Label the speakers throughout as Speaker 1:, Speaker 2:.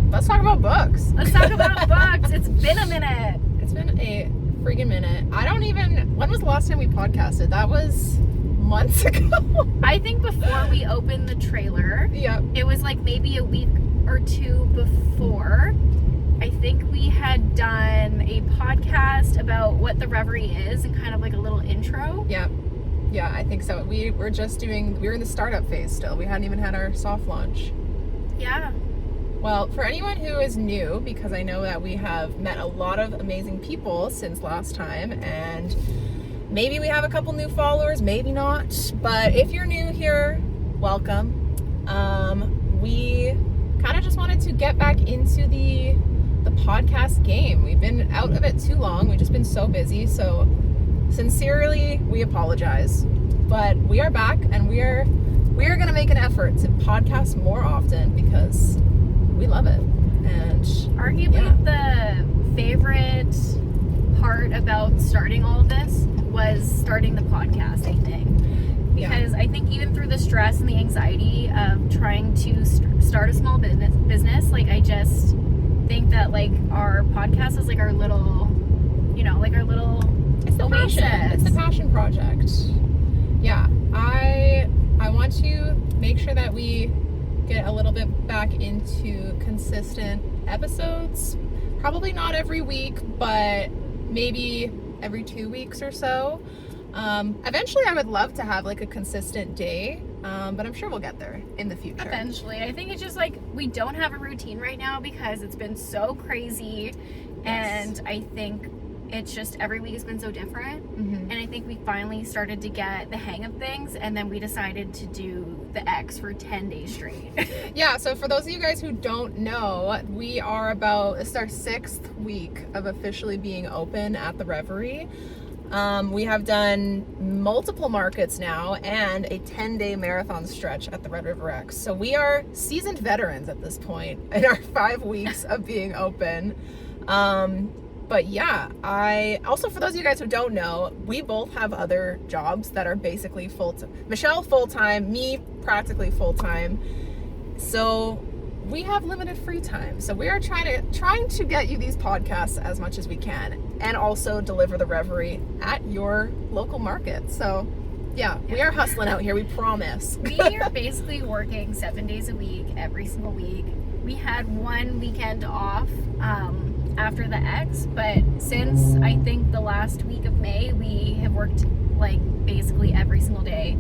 Speaker 1: Let's talk about books.
Speaker 2: Let's talk about books. It's been a minute.
Speaker 1: It's been a freaking minute. When was the last time we podcasted? That was months ago.
Speaker 2: I think before we opened the trailer.
Speaker 1: Yep.
Speaker 2: It was like maybe a week or two before. I think we had done a podcast about what the Reverie is and kind of like a little intro.
Speaker 1: Yep. Yeah, I think so. We were in the startup phase still. We hadn't even had our soft launch.
Speaker 2: Yeah.
Speaker 1: Well, for anyone who is new, because I know that we have met a lot of amazing people since last time, and maybe we have a couple new followers, maybe not, but if you're new here, welcome. We kind of just wanted to get back into the podcast game. We've been out of it too long. We've just been so busy, so sincerely, we apologize, but we are back, and we are going to make an effort to podcast more often because we love it. And
Speaker 2: arguably the favorite part about starting all of this was starting the podcast, I think. Because I think even through the stress and the anxiety of trying to start a small business, like I just think that like our podcast is like our little, like our little oasis.
Speaker 1: It's the passion project. Yeah, I want to make sure that we get a little bit back into consistent episodes. Probably not every week, but maybe every 2 weeks or so. Eventually I would love to have like a consistent day, but I'm sure we'll get there in the future.
Speaker 2: Eventually. I think it's just like we don't have a routine right now because it's been so crazy. Yes. And I think it's just every week has been so different. Mm-hmm. And I think we finally started to get the hang of things, and then we decided to do the X for 10 days straight.
Speaker 1: Yeah, so for those of you guys who don't know, it's our 6th week of officially being open at the Reverie. We have done multiple markets now and a 10-day marathon stretch at the Red River X. So we are seasoned veterans at this point in our 5 weeks of being open. But yeah, also for those of you guys who don't know, we both have other jobs that are basically full-time. Michelle full-time, me practically full-time. So we have limited free time. So we are trying to get you these podcasts as much as we can, and also deliver the Reverie at your local market. So yeah, we are hustling out here, we promise.
Speaker 2: We are basically working 7 days a week, every single week. We had one weekend off after the X, but since I think the last week of May, we have worked like basically every single day.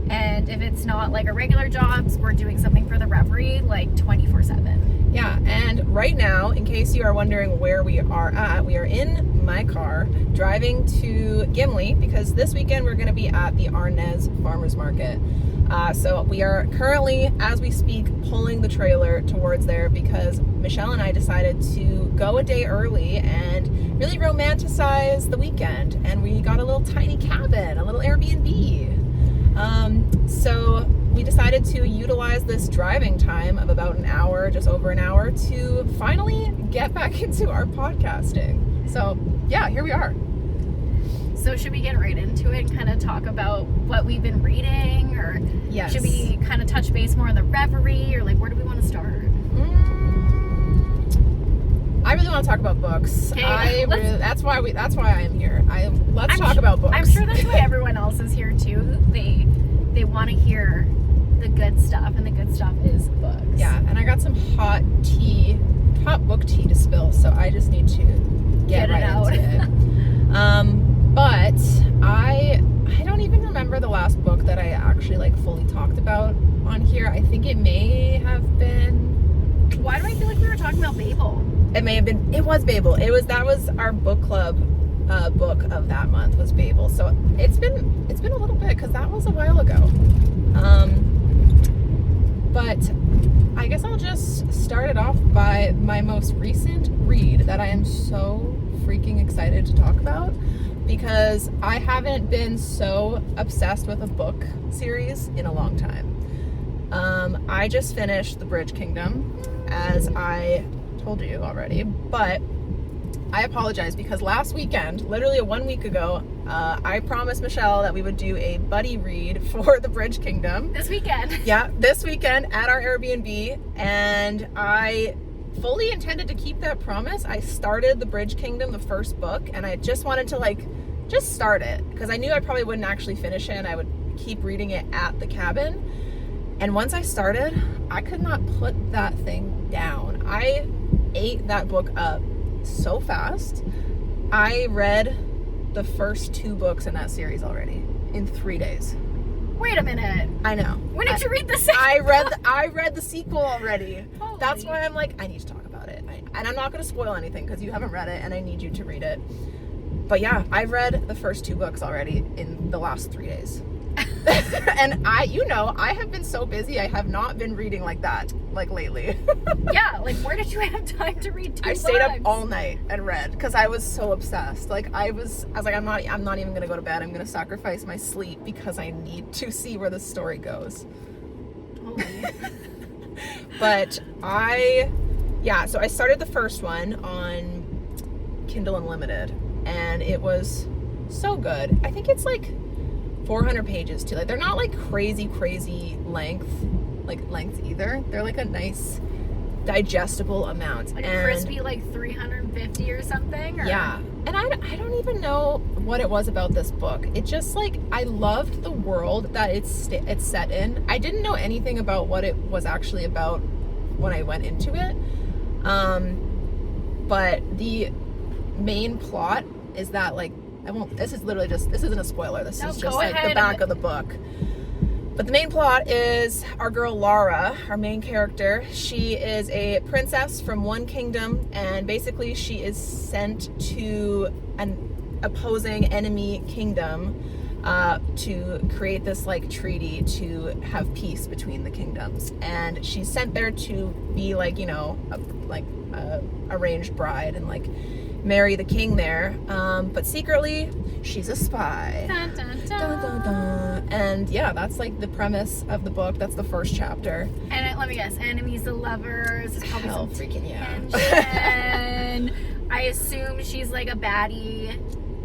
Speaker 2: And if it's not like our regular jobs, we're doing something for the Reverie like 24/7.
Speaker 1: Yeah, and right now, in case you are wondering where we are at, we are in my car driving to Gimli because this weekend we're going to be at the Arnez Farmers Market. So we are currently, as we speak, pulling the trailer towards there because Michelle and I decided to go a day early and really romanticize the weekend. And we got a little tiny cabin, a little Airbnb. So we decided to utilize this driving time of about an hour, just over an hour, to finally get back into our podcasting. So yeah, here we are.
Speaker 2: So should we get right into it and kind of talk about what we've been reading, or
Speaker 1: yes,
Speaker 2: should we kind of touch base more on the Reverie, or like where do we want to start?
Speaker 1: I really want to talk about books.
Speaker 2: Okay,
Speaker 1: that's why I am here. Let's talk about books.
Speaker 2: I'm sure that's why everyone else is here too. They want to hear the good stuff, and the good stuff is books.
Speaker 1: Yeah, and I got some hot book tea to spill, so I just need to get right
Speaker 2: out.
Speaker 1: into it. But I don't even remember the last book that I actually like fully talked about on here. I think it may have been.
Speaker 2: Why do I feel like we were talking about Babel?
Speaker 1: It may have been. It was Babel. That was our book club book of that month was Babel. So it's been a little bit because that was a while ago. But I guess I'll just start it off by my most recent read that I am so freaking excited to talk about, because I haven't been so obsessed with a book series in a long time. I just finished The Bridge Kingdom, as I told you already, but I apologize because last weekend, literally 1 week ago, I promised Michelle that we would do a buddy read for The Bridge Kingdom.
Speaker 2: This weekend.
Speaker 1: Yeah, this weekend at our Airbnb, and I fully intended to keep that promise. I started The Bridge Kingdom, the first book, and I just wanted to like just start it because I knew I probably wouldn't actually finish it and I would keep reading it at the cabin. And once I started, I could not put that thing down. I ate that book up so fast. I read the first 2 books in that series already in 3 days.
Speaker 2: Wait a minute.
Speaker 1: I know.
Speaker 2: When did you read the second?
Speaker 1: I read the sequel already.
Speaker 2: Holy.
Speaker 1: That's why I'm like, I need to talk about it. And I'm not going to spoil anything because you haven't read it and I need you to read it. But yeah, I've read the first 2 books already in the last 3 days. And I have been so busy. I have not been reading like that, like lately.
Speaker 2: Yeah, like where did you have time to read 2 books?
Speaker 1: I stayed up all night and read because I was so obsessed. Like I was like, I'm not even gonna go to bed. I'm gonna sacrifice my sleep because I need to see where the story goes.
Speaker 2: Totally.
Speaker 1: But so I started the first one on Kindle Unlimited and it was so good. I think it's like 400 pages too. Like they're not like crazy length either. They're like a nice digestible amount.
Speaker 2: Like a crispy like 350 or something? Or?
Speaker 1: Yeah. And I don't even know what it was about this book. It just like, I loved the world that it's set in. I didn't know anything about what it was actually about when I went into it. But the main plot is that like, this isn't a spoiler. This is just like the back of the book. But the main plot is our girl Lara, our main character. She is a princess from one kingdom, and basically she is sent to an opposing enemy kingdom to create this like treaty to have peace between the kingdoms. And she's sent there to be like, a arranged bride and like marry the king there, but secretly she's a spy.
Speaker 2: Dun, dun, dun.
Speaker 1: Dun, dun, dun. And yeah, that's like the premise of the book. That's the first chapter.
Speaker 2: And let me guess, enemies to lovers.
Speaker 1: Hell freaking yeah.
Speaker 2: And I assume she's like a baddie.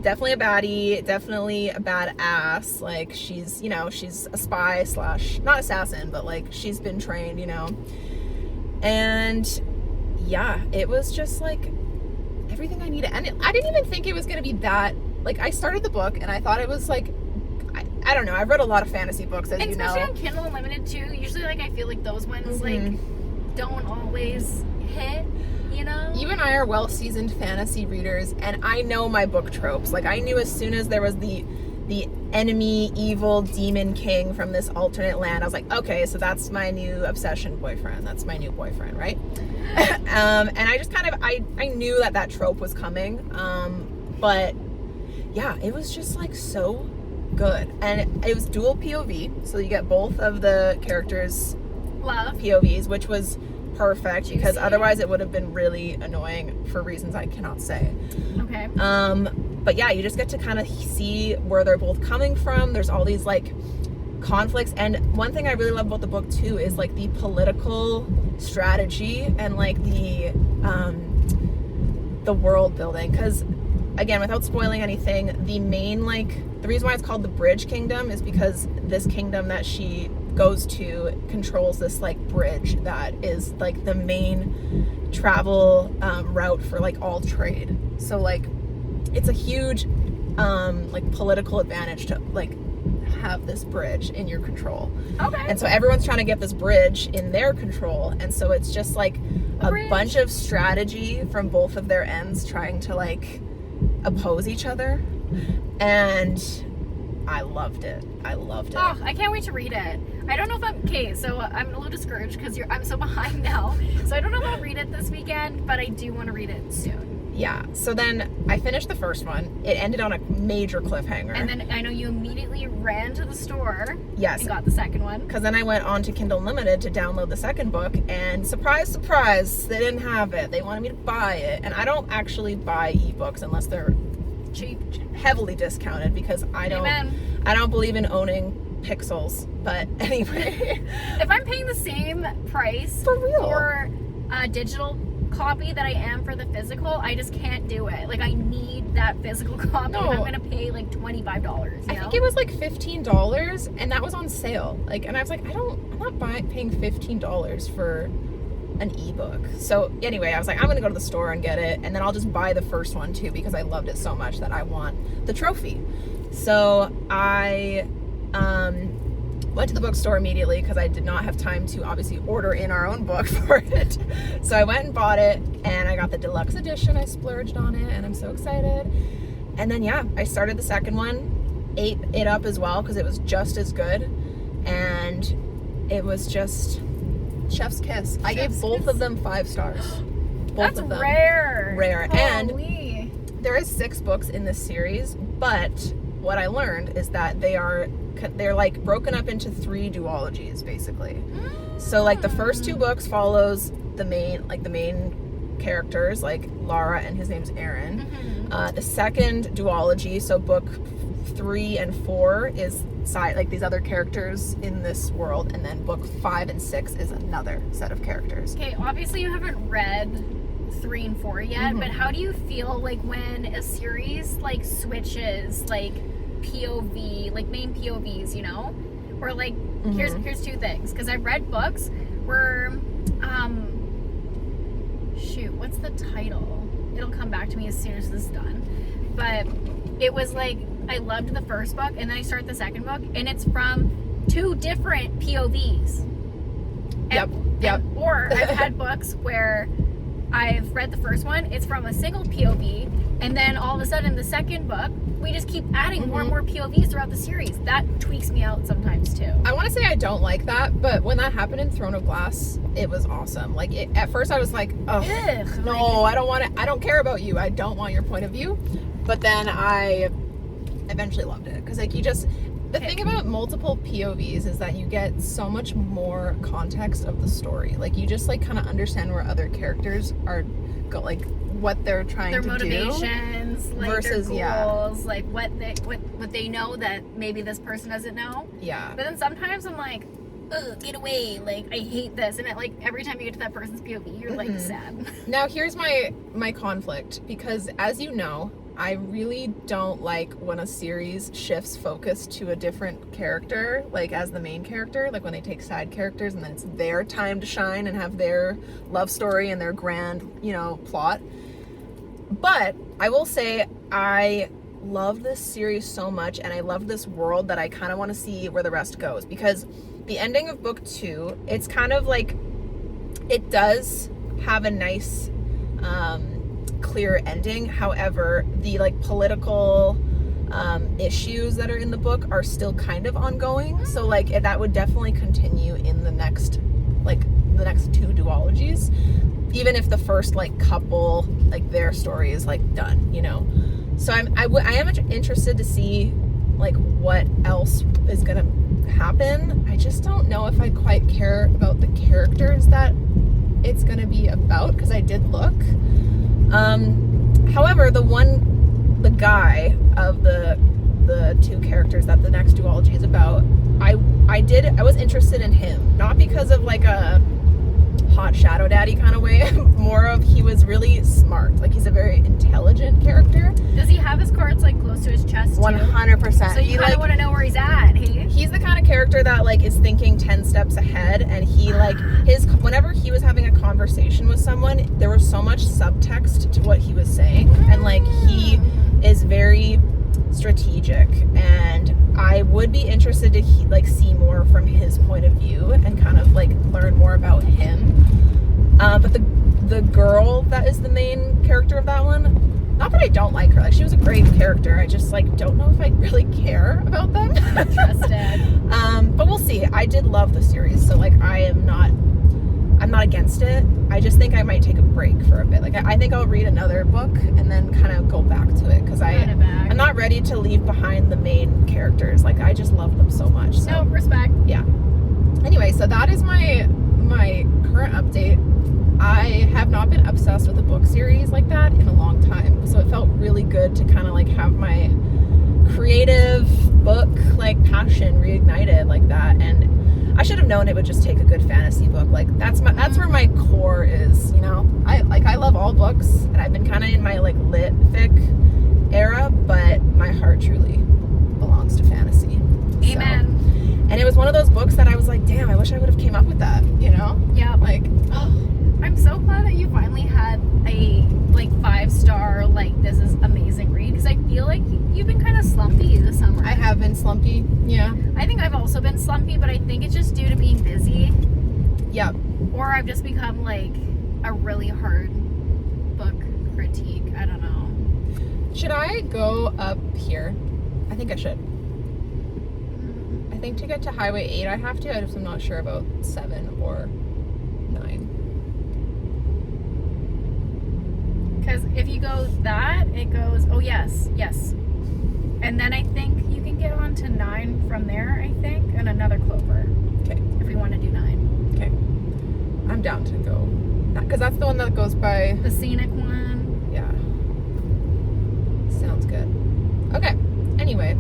Speaker 1: Definitely a baddie, definitely a badass. Like she's a spy / not assassin, but like she's been trained, and yeah, it was just like everything I needed. And I didn't even think it was going to be that, like, I started the book and I thought it was like, I don't know, I've read a lot of fantasy books, as you know.
Speaker 2: Especially on Kindle Unlimited too. Usually, like, I feel like those ones, like, don't always hit,
Speaker 1: You and I are well-seasoned fantasy readers, and I know my book tropes. Like, I knew as soon as there was the enemy, evil, demon king from this alternate land, I was like, okay, so that's my new obsession boyfriend. That's my new boyfriend, right? And I just kind of, I knew that trope was coming. But yeah, it was just like so good. And it was dual POV, so you get both of the characters' POVs, which was perfect because otherwise it would have been really annoying for reasons I cannot say.
Speaker 2: Okay.
Speaker 1: But yeah, you just get to kind of see where they're both coming from. There's all these like conflicts, and one thing I really love about the book too is like the political strategy and like the world building, because again, without spoiling anything, the reason why it's called the Bridge Kingdom is because this kingdom that she goes to controls this like bridge that is like the main travel route for like all trade. So like it's a huge like political advantage to like have this bridge in your control.
Speaker 2: Okay.
Speaker 1: And so everyone's trying to get this bridge in their control, and so it's just like a bunch of strategy from both of their ends trying to like oppose each other, and I loved it.
Speaker 2: Oh, I can't wait to read it. I don't know if I'm a little discouraged because I'm so behind now, so I don't know if I'll read it this weekend, but I do want to read it soon.
Speaker 1: Yeah, so then I finished the first one. It ended on a major cliffhanger.
Speaker 2: And then I know you immediately ran to the store.
Speaker 1: Yes.
Speaker 2: And got the second one.
Speaker 1: Because then I went on to Kindle Unlimited to download the second book, and surprise, surprise, they didn't have it. They wanted me to buy it. And I don't actually buy ebooks unless they're
Speaker 2: cheap,
Speaker 1: heavily discounted, because I don't believe in owning pixels. But anyway.
Speaker 2: If I'm paying the same price
Speaker 1: for real
Speaker 2: for a digital copy that I am for the physical, I just can't do it. Like, I need that physical copy. No. I'm gonna pay like $25.
Speaker 1: I think it was like $15, and that was on sale. Like, and I was like, I'm not paying $15 for an ebook. So anyway, I was like, I'm gonna go to the store and get it, and then I'll just buy the first one too, because I loved it so much that I want the trophy. So I went to the bookstore immediately because I did not have time to obviously order in our own book for it. So I went and bought it, and I got the deluxe edition. I splurged on it, and I'm so excited. And then yeah, I started the second one, ate it up as well because it was just as good, and it was just chef's kiss. I gave both of them 5 stars. Both
Speaker 2: That's
Speaker 1: of them.
Speaker 2: rare.
Speaker 1: Holy.
Speaker 2: And
Speaker 1: there is 6 books in this series, but what I learned is that they're like broken up into 3 duologies basically. So like the first 2 books follows the main characters, like Lara and his name's Aaron. The second duology, so book 3 and 4 is like these other characters in this world, and then book 5 and 6 is another set of characters.
Speaker 2: Okay, obviously you haven't read 3 and 4 yet, but how do you feel like when a series like switches like POV, like main POVs, you know? Or like here's 2 things, because I've read books where shoot, what's the title? It'll come back to me as soon as this is done. But it was like I loved the first book, and then I start the second book, and it's from 2 different POVs.
Speaker 1: Yep.
Speaker 2: Or I've had books where I've read the first one, it's from a single POV, and then all of a sudden the second book, we just keep adding more and more POVs throughout the series. That tweaks me out sometimes too.
Speaker 1: I want to say I don't like that, but when that happened in Throne of Glass, it was awesome. Like at first I was like, oh, no, I don't want it. I don't care about you. I don't want your point of view. But then I eventually loved it, because like the thing about multiple POVs is that you get so much more context of the story. Like you just like kind of understand where other characters are like what they're trying to do, their
Speaker 2: motivations, like
Speaker 1: versus
Speaker 2: their goals, like what they know that maybe this person doesn't know.
Speaker 1: Yeah.
Speaker 2: But then sometimes I'm like, ugh, get away, like I hate this, and it, like every time you get to that person's POV, you're like sad. Now
Speaker 1: here's my conflict, because as you know, I really don't like when a series shifts focus to a different character, like as the main character, like when they take side characters and then it's their time to shine and have their love story and their grand, plot. But I will say I love this series so much, and I love this world, that I kind of want to see where the rest goes, because the ending of book 2, it's kind of like, it does have a nice clear ending. However, the like political issues that are in the book are still kind of ongoing, so like that would definitely continue in the next 2 duologies, even if the first like couple, like their story is like done, so I am interested to see like what else is gonna happen. I just don't know if I quite care about the characters that it's gonna be about, because I did look. However, the guy of the 2 characters that the next duology is about, I was interested in him, not because of like a hot shadow daddy kind of way, more of he was really smart. Like he's a very intelligent character.
Speaker 2: Does he have his cards like close to his chest too?
Speaker 1: 100%.
Speaker 2: So you kind of want to know where he's at, hey?
Speaker 1: He's the kind of character that like is thinking 10 steps ahead, and he like whenever he was having a conversation with someone, there was so much subtext to what he was saying, and like he is very strategic, and I would be interested to see more from his point of view and kind of like learn more about him. But the girl that is the main character of that one, not that I don't like her, like she was a great character, I just like don't know if I really care about them.
Speaker 2: Interested.
Speaker 1: But we'll see. I did love the series, so like I'm not against it. I just think I might take a break for a bit. Like I think I'll read another book and then kind of go back to it, because I'm not ready to leave behind the main characters. Like I just love them so much. So
Speaker 2: no, respect.
Speaker 1: Yeah. Anyway, so that is my current update. I have not been obsessed with a book series like that in a long time, so it felt really good to kind of like have my creative book like passion reignited like that. And I should have known it would just take a good fantasy book. Like that's where my core is, I love all books, and I've been kind of in my like lit fic era, but my heart truly belongs to fantasy.
Speaker 2: Amen.
Speaker 1: So, and it was one of those books that I was like, damn, I wish I would have came up with that,
Speaker 2: Yeah.
Speaker 1: Like,
Speaker 2: finally had a like 5-star, like, this is amazing read, because I feel like you've been kind of slumpy this summer.
Speaker 1: I have been slumpy. Yeah.
Speaker 2: I think I've also been slumpy, but I think it's just due to being busy.
Speaker 1: Yep.
Speaker 2: Or I've just become like a really hard book critique. I don't know.
Speaker 1: Should I go up here? I think I should. I think to get to Highway 8 I have to. I just am not sure about 7 or 9.
Speaker 2: Because if you go that, it goes, oh yes, and then I think you can get on to 9 from there, I think, and another Clover.
Speaker 1: Okay.
Speaker 2: If we want to do 9.
Speaker 1: Okay. I'm down to go. Because that's the one that goes by...
Speaker 2: The scenic one.
Speaker 1: Yeah. Sounds good. Okay. Anyway,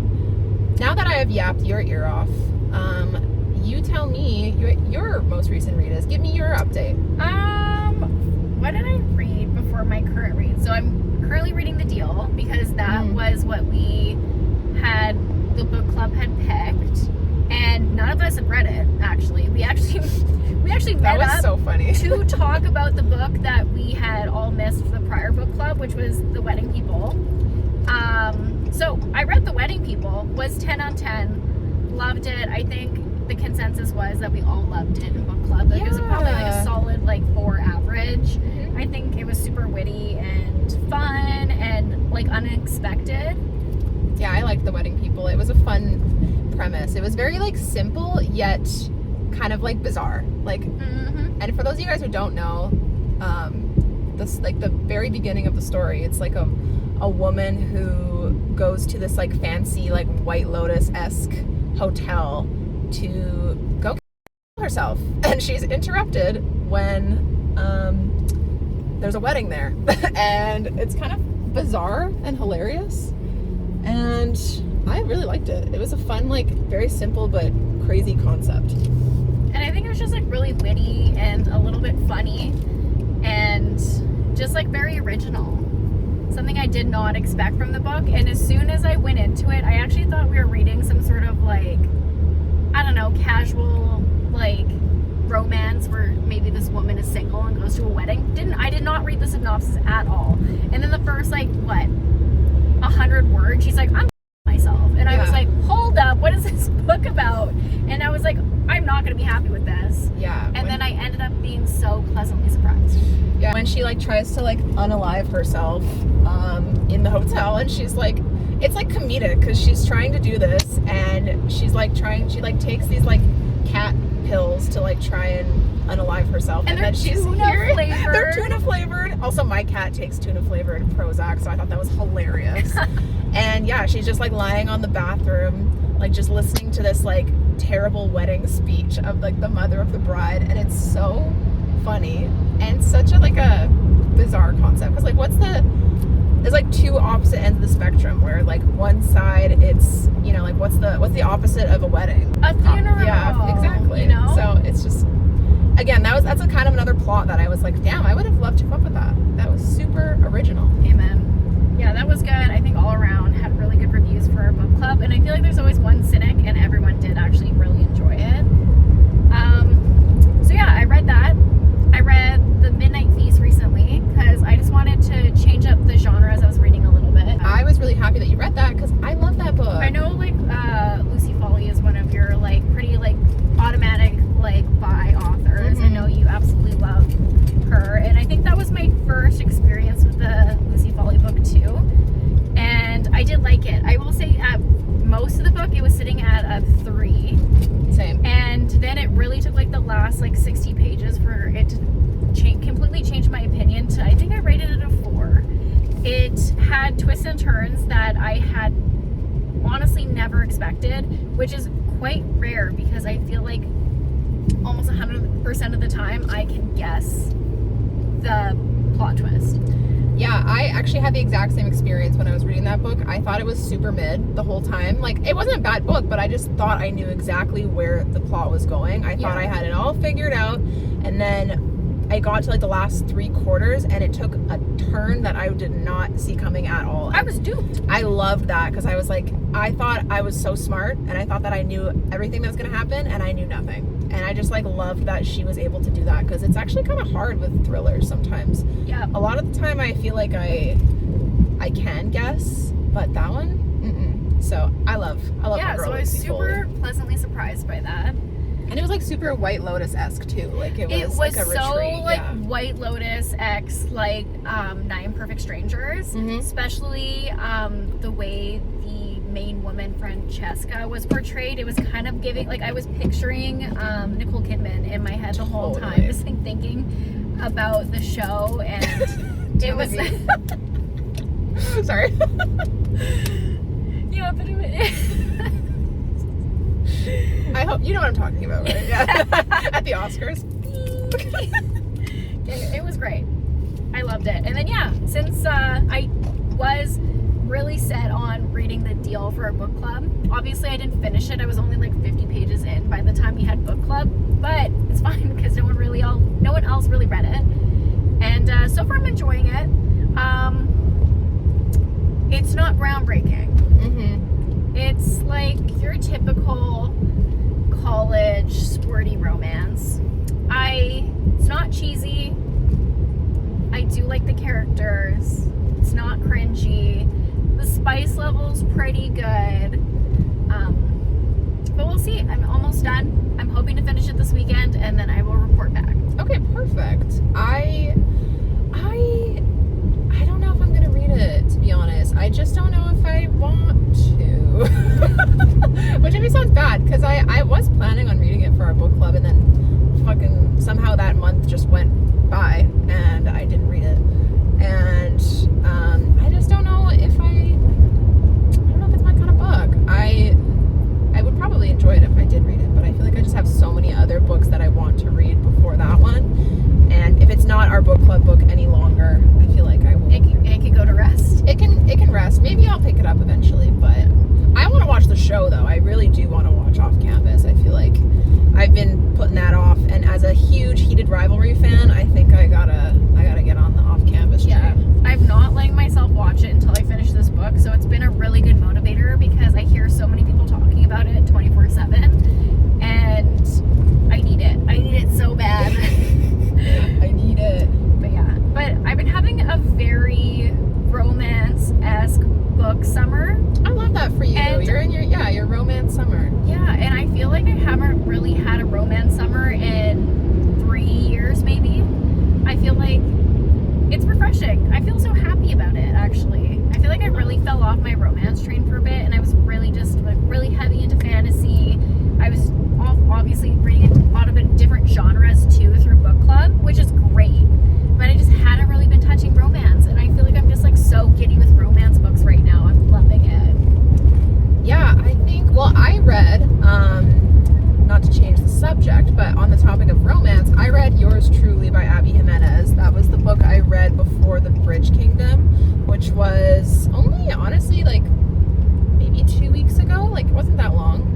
Speaker 1: now that I have yapped your ear off, you tell me your most recent read is. Give me your update.
Speaker 2: What did I read before my current read? So I'm currently reading The Deal, because that was what the book club had picked, and none of us have read it. Actually, we actually met up
Speaker 1: so funny.
Speaker 2: to talk about the book that we had all missed for the prior book club, which was The Wedding People. So I read The Wedding People, was 10 on 10, loved it. I think the consensus was that we all loved it in book club. Like, it was probably like a solid 4 average. I think it was super witty and fun and like unexpected.
Speaker 1: Yeah, I liked The Wedding People. It was a fun premise. It was very simple yet kind of bizarre. And for those of you guys who don't know, this the very beginning of the story, it's a woman who goes to this fancy White Lotus-esque hotel to go kill herself, and she's interrupted when there's a wedding there. And it's kind of bizarre and hilarious, and I really liked it. It was a fun, very simple but crazy concept.
Speaker 2: And I think it was just really witty and a little bit funny and just very original. Something I did not expect from the book. And as soon as I went into it, I actually thought we were reading some sort of I don't know, casual romance where maybe this woman is single and goes to a wedding. I did not read the synopsis at all. And then the first 100 words, she's like, I'm myself. And I was like, hold up, what is this book about? And I was like, I'm not gonna be happy with this.
Speaker 1: Yeah.
Speaker 2: And then I ended up being so pleasantly surprised.
Speaker 1: Yeah. When she tries to unalive herself in the hotel, and she's it's comedic because she's trying to do this, and she's she takes these cat pills to try and unalive herself, and then she's
Speaker 2: flavored.
Speaker 1: They're tuna flavored. Also, my cat takes tuna flavored Prozac, so I thought that was hilarious. And yeah, she's just lying on the bathroom, just listening to this terrible wedding speech of the mother of the bride, and it's so funny and such a a bizarre concept, because there's two opposite ends of the spectrum, where one side it's what's the opposite of a wedding?
Speaker 2: A funeral.
Speaker 1: Yeah, exactly. So it's just, again, that's a kind of another plot that I was damn, I would have loved to come up with that. That was super original.
Speaker 2: Amen. Yeah, that was good. I think all around had really good reviews for our book club, and I feel like there's always one cynic, and everyone did actually really enjoy it. So yeah, I read that. I read The Midnight Feast recently because I just wanted to change up the genre as I was reading a little bit.
Speaker 1: I was really happy that you read that because I love that book.
Speaker 2: I know Lucy Foley is one of your pretty automatic buy authors. I know you absolutely love her, and I think that was my first experience with the Lucy Foley book too, and I did like it. I will say at most of the book it was sitting at a 3.
Speaker 1: Same.
Speaker 2: And then it really took the last 60 pages for it to completely change my opinion to, I think I rated it a 4. It had twists and turns that I had honestly never expected, which is quite rare because I feel almost 100% of the time I can guess the plot twist.
Speaker 1: Yeah, I actually had the exact same experience when I was reading that book. I thought it was super mid the whole time. It wasn't a bad book, but I just thought I knew exactly where the plot was going. I thought I had it all figured out, and then I got to the last 3 quarters, and it took a turn that I did not see coming at all.
Speaker 2: I was duped.
Speaker 1: I loved that because I was I thought I was so smart, and I thought that I knew everything that was going to happen, and I knew nothing. And I just like loved that she was able to do that, because it's actually kind of hard with thrillers sometimes.
Speaker 2: Yeah.
Speaker 1: A lot of the time I feel like I can guess, but that one, So I love
Speaker 2: yeah,
Speaker 1: my girl.
Speaker 2: So I was
Speaker 1: Lucy
Speaker 2: super
Speaker 1: Foley.
Speaker 2: pleasantly surprised by that.
Speaker 1: And it was like super White Lotus-esque too. Like it was like a
Speaker 2: so
Speaker 1: retreat.
Speaker 2: like
Speaker 1: Yeah.
Speaker 2: White Lotus X, like Nine Perfect Strangers, especially the way the main woman Francesca was portrayed. It was kind of giving, like, I was picturing Nicole Kidman in my head the whole time, just like thinking about the show, and it was
Speaker 1: sorry.
Speaker 2: Yeah, but it
Speaker 1: I hope you know what I'm talking about, right? Yeah. At the Oscars.
Speaker 2: It was great. I loved it. And then yeah, since I was really set on reading the deal for a book club, obviously I didn't finish it. I was only like 50 pages in by the time we had book club, but it's fine because no one else really read it. And so far I'm enjoying it. It's not groundbreaking. It's like your typical college squirty romance. It's not cheesy. I do like the characters. It's not cringy. The spice level's pretty good. But we'll see. I'm almost done. I'm hoping to finish it this weekend, and then I will report back.
Speaker 1: Okay, perfect. I don't know if I'm gonna read it, to be honest. I just don't know if I want to. Which maybe sounds bad, because I was planning on reading it for our book club, and then fucking somehow that month just went by and I didn't read it. And I just don't know if I don't know if it's my kind of book. I would probably enjoy it if I did read it, but I feel like I just have so many other books that I want to read before that one. And if it's not our book club book any longer, I feel like I will.
Speaker 2: It can go to rest.
Speaker 1: It can rest. Maybe I'll pick it up eventually, but I want to watch the show though. I really do want to watch Off Campus. I feel like I've been putting that off, and as a huge Heated Rivalry fan, I think I gotta get on the Off Campus train.
Speaker 2: I'm not letting myself watch it until I finish this book, so it's been a really good motivator because I hear so many people talking about it 24/7, and I need it. I need it so bad.
Speaker 1: I need it.
Speaker 2: But yeah, but I've been having a very romance-esque book summer.
Speaker 1: I love that for you.
Speaker 2: And
Speaker 1: you're in your romance summer.
Speaker 2: Yeah, and I feel like I haven't really had a romance summer in 3 years, maybe. I feel like it's refreshing. I feel so happy about it, actually. I feel like I really fell off my romance train for a bit, and I was really just like really heavy into fantasy. I was obviously reading a lot of different genres too through book club, which is great. But I just hadn't really been touching romance, and I feel like I'm just like so giddy with romance books right now. I'm loving it.
Speaker 1: Yeah, I think, well, I read, not to change the subject, but on the topic of romance, I read Yours Truly by Abby Jimenez. That was the book I read before The Bridge Kingdom, which was only, honestly, like, maybe 2 weeks ago. Like, it wasn't that long.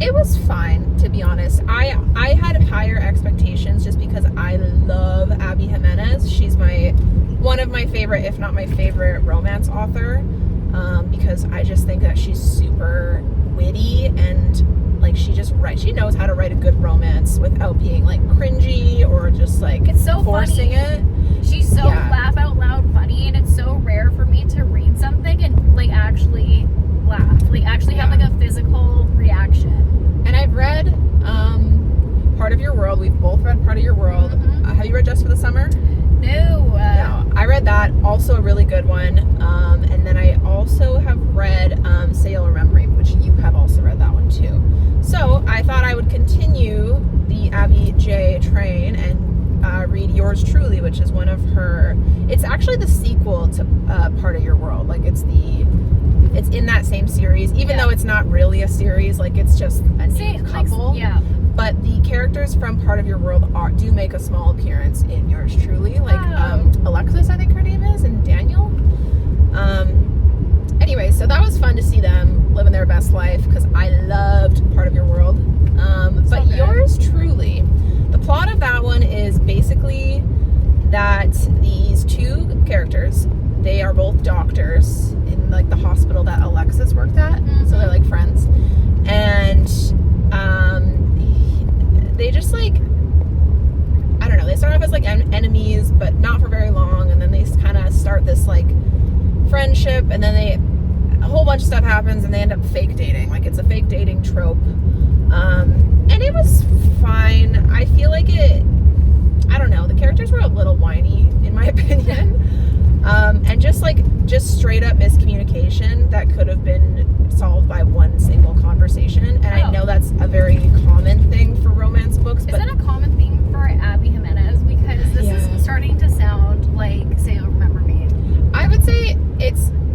Speaker 1: It was fine, to be honest. I had higher expectations just because I love Abby Jimenez. She's one of my favorite, if not my favorite, romance author. Because I just think that she's super witty, and like she knows how to write a good romance without being like cringy or just like
Speaker 2: it's so
Speaker 1: forcing
Speaker 2: funny.
Speaker 1: it.
Speaker 2: She's so laugh out loud funny, and it's so rare for me to read something and like actually laugh, like actually have like a physical reaction.
Speaker 1: And I've read Part of Your World. We've both read Part of Your World. Have you read Just for the Summer?
Speaker 2: No.
Speaker 1: No. I read that. Also a really good one. And then I also have read Say You'll Remember Me, which you have also read that one too. So I thought I would continue the Abby J train and read Yours Truly, which is one of her. It's actually the sequel to Part of Your World. Like it's in that same series, even though it's not really a series. Like it's just a new couple.
Speaker 2: Yeah.
Speaker 1: But the characters from Part of Your World do make a small appearance in Yours Truly. Like Alexis, I think her name is, and Daniel. Anyway, so that was fun to see them living their best life because I loved Part of Your World. But Yours Truly, the plot of that one is basically that these two characters, they are both doctors in like the hospital that Alexis worked at. So they're like friends. And and then a whole bunch of stuff happens, and they end up fake dating. Like, it's a fake dating trope. And it was fine. I feel like I don't know, the characters were a little whiny, in my opinion. And just straight up miscommunication that could have been solved by one single conversation. And I know that's a very common thing for romance books.
Speaker 2: Is it a common thing for Abby Jimenez? Because this is starting to sound like Say You'll Remember Me.
Speaker 1: I would say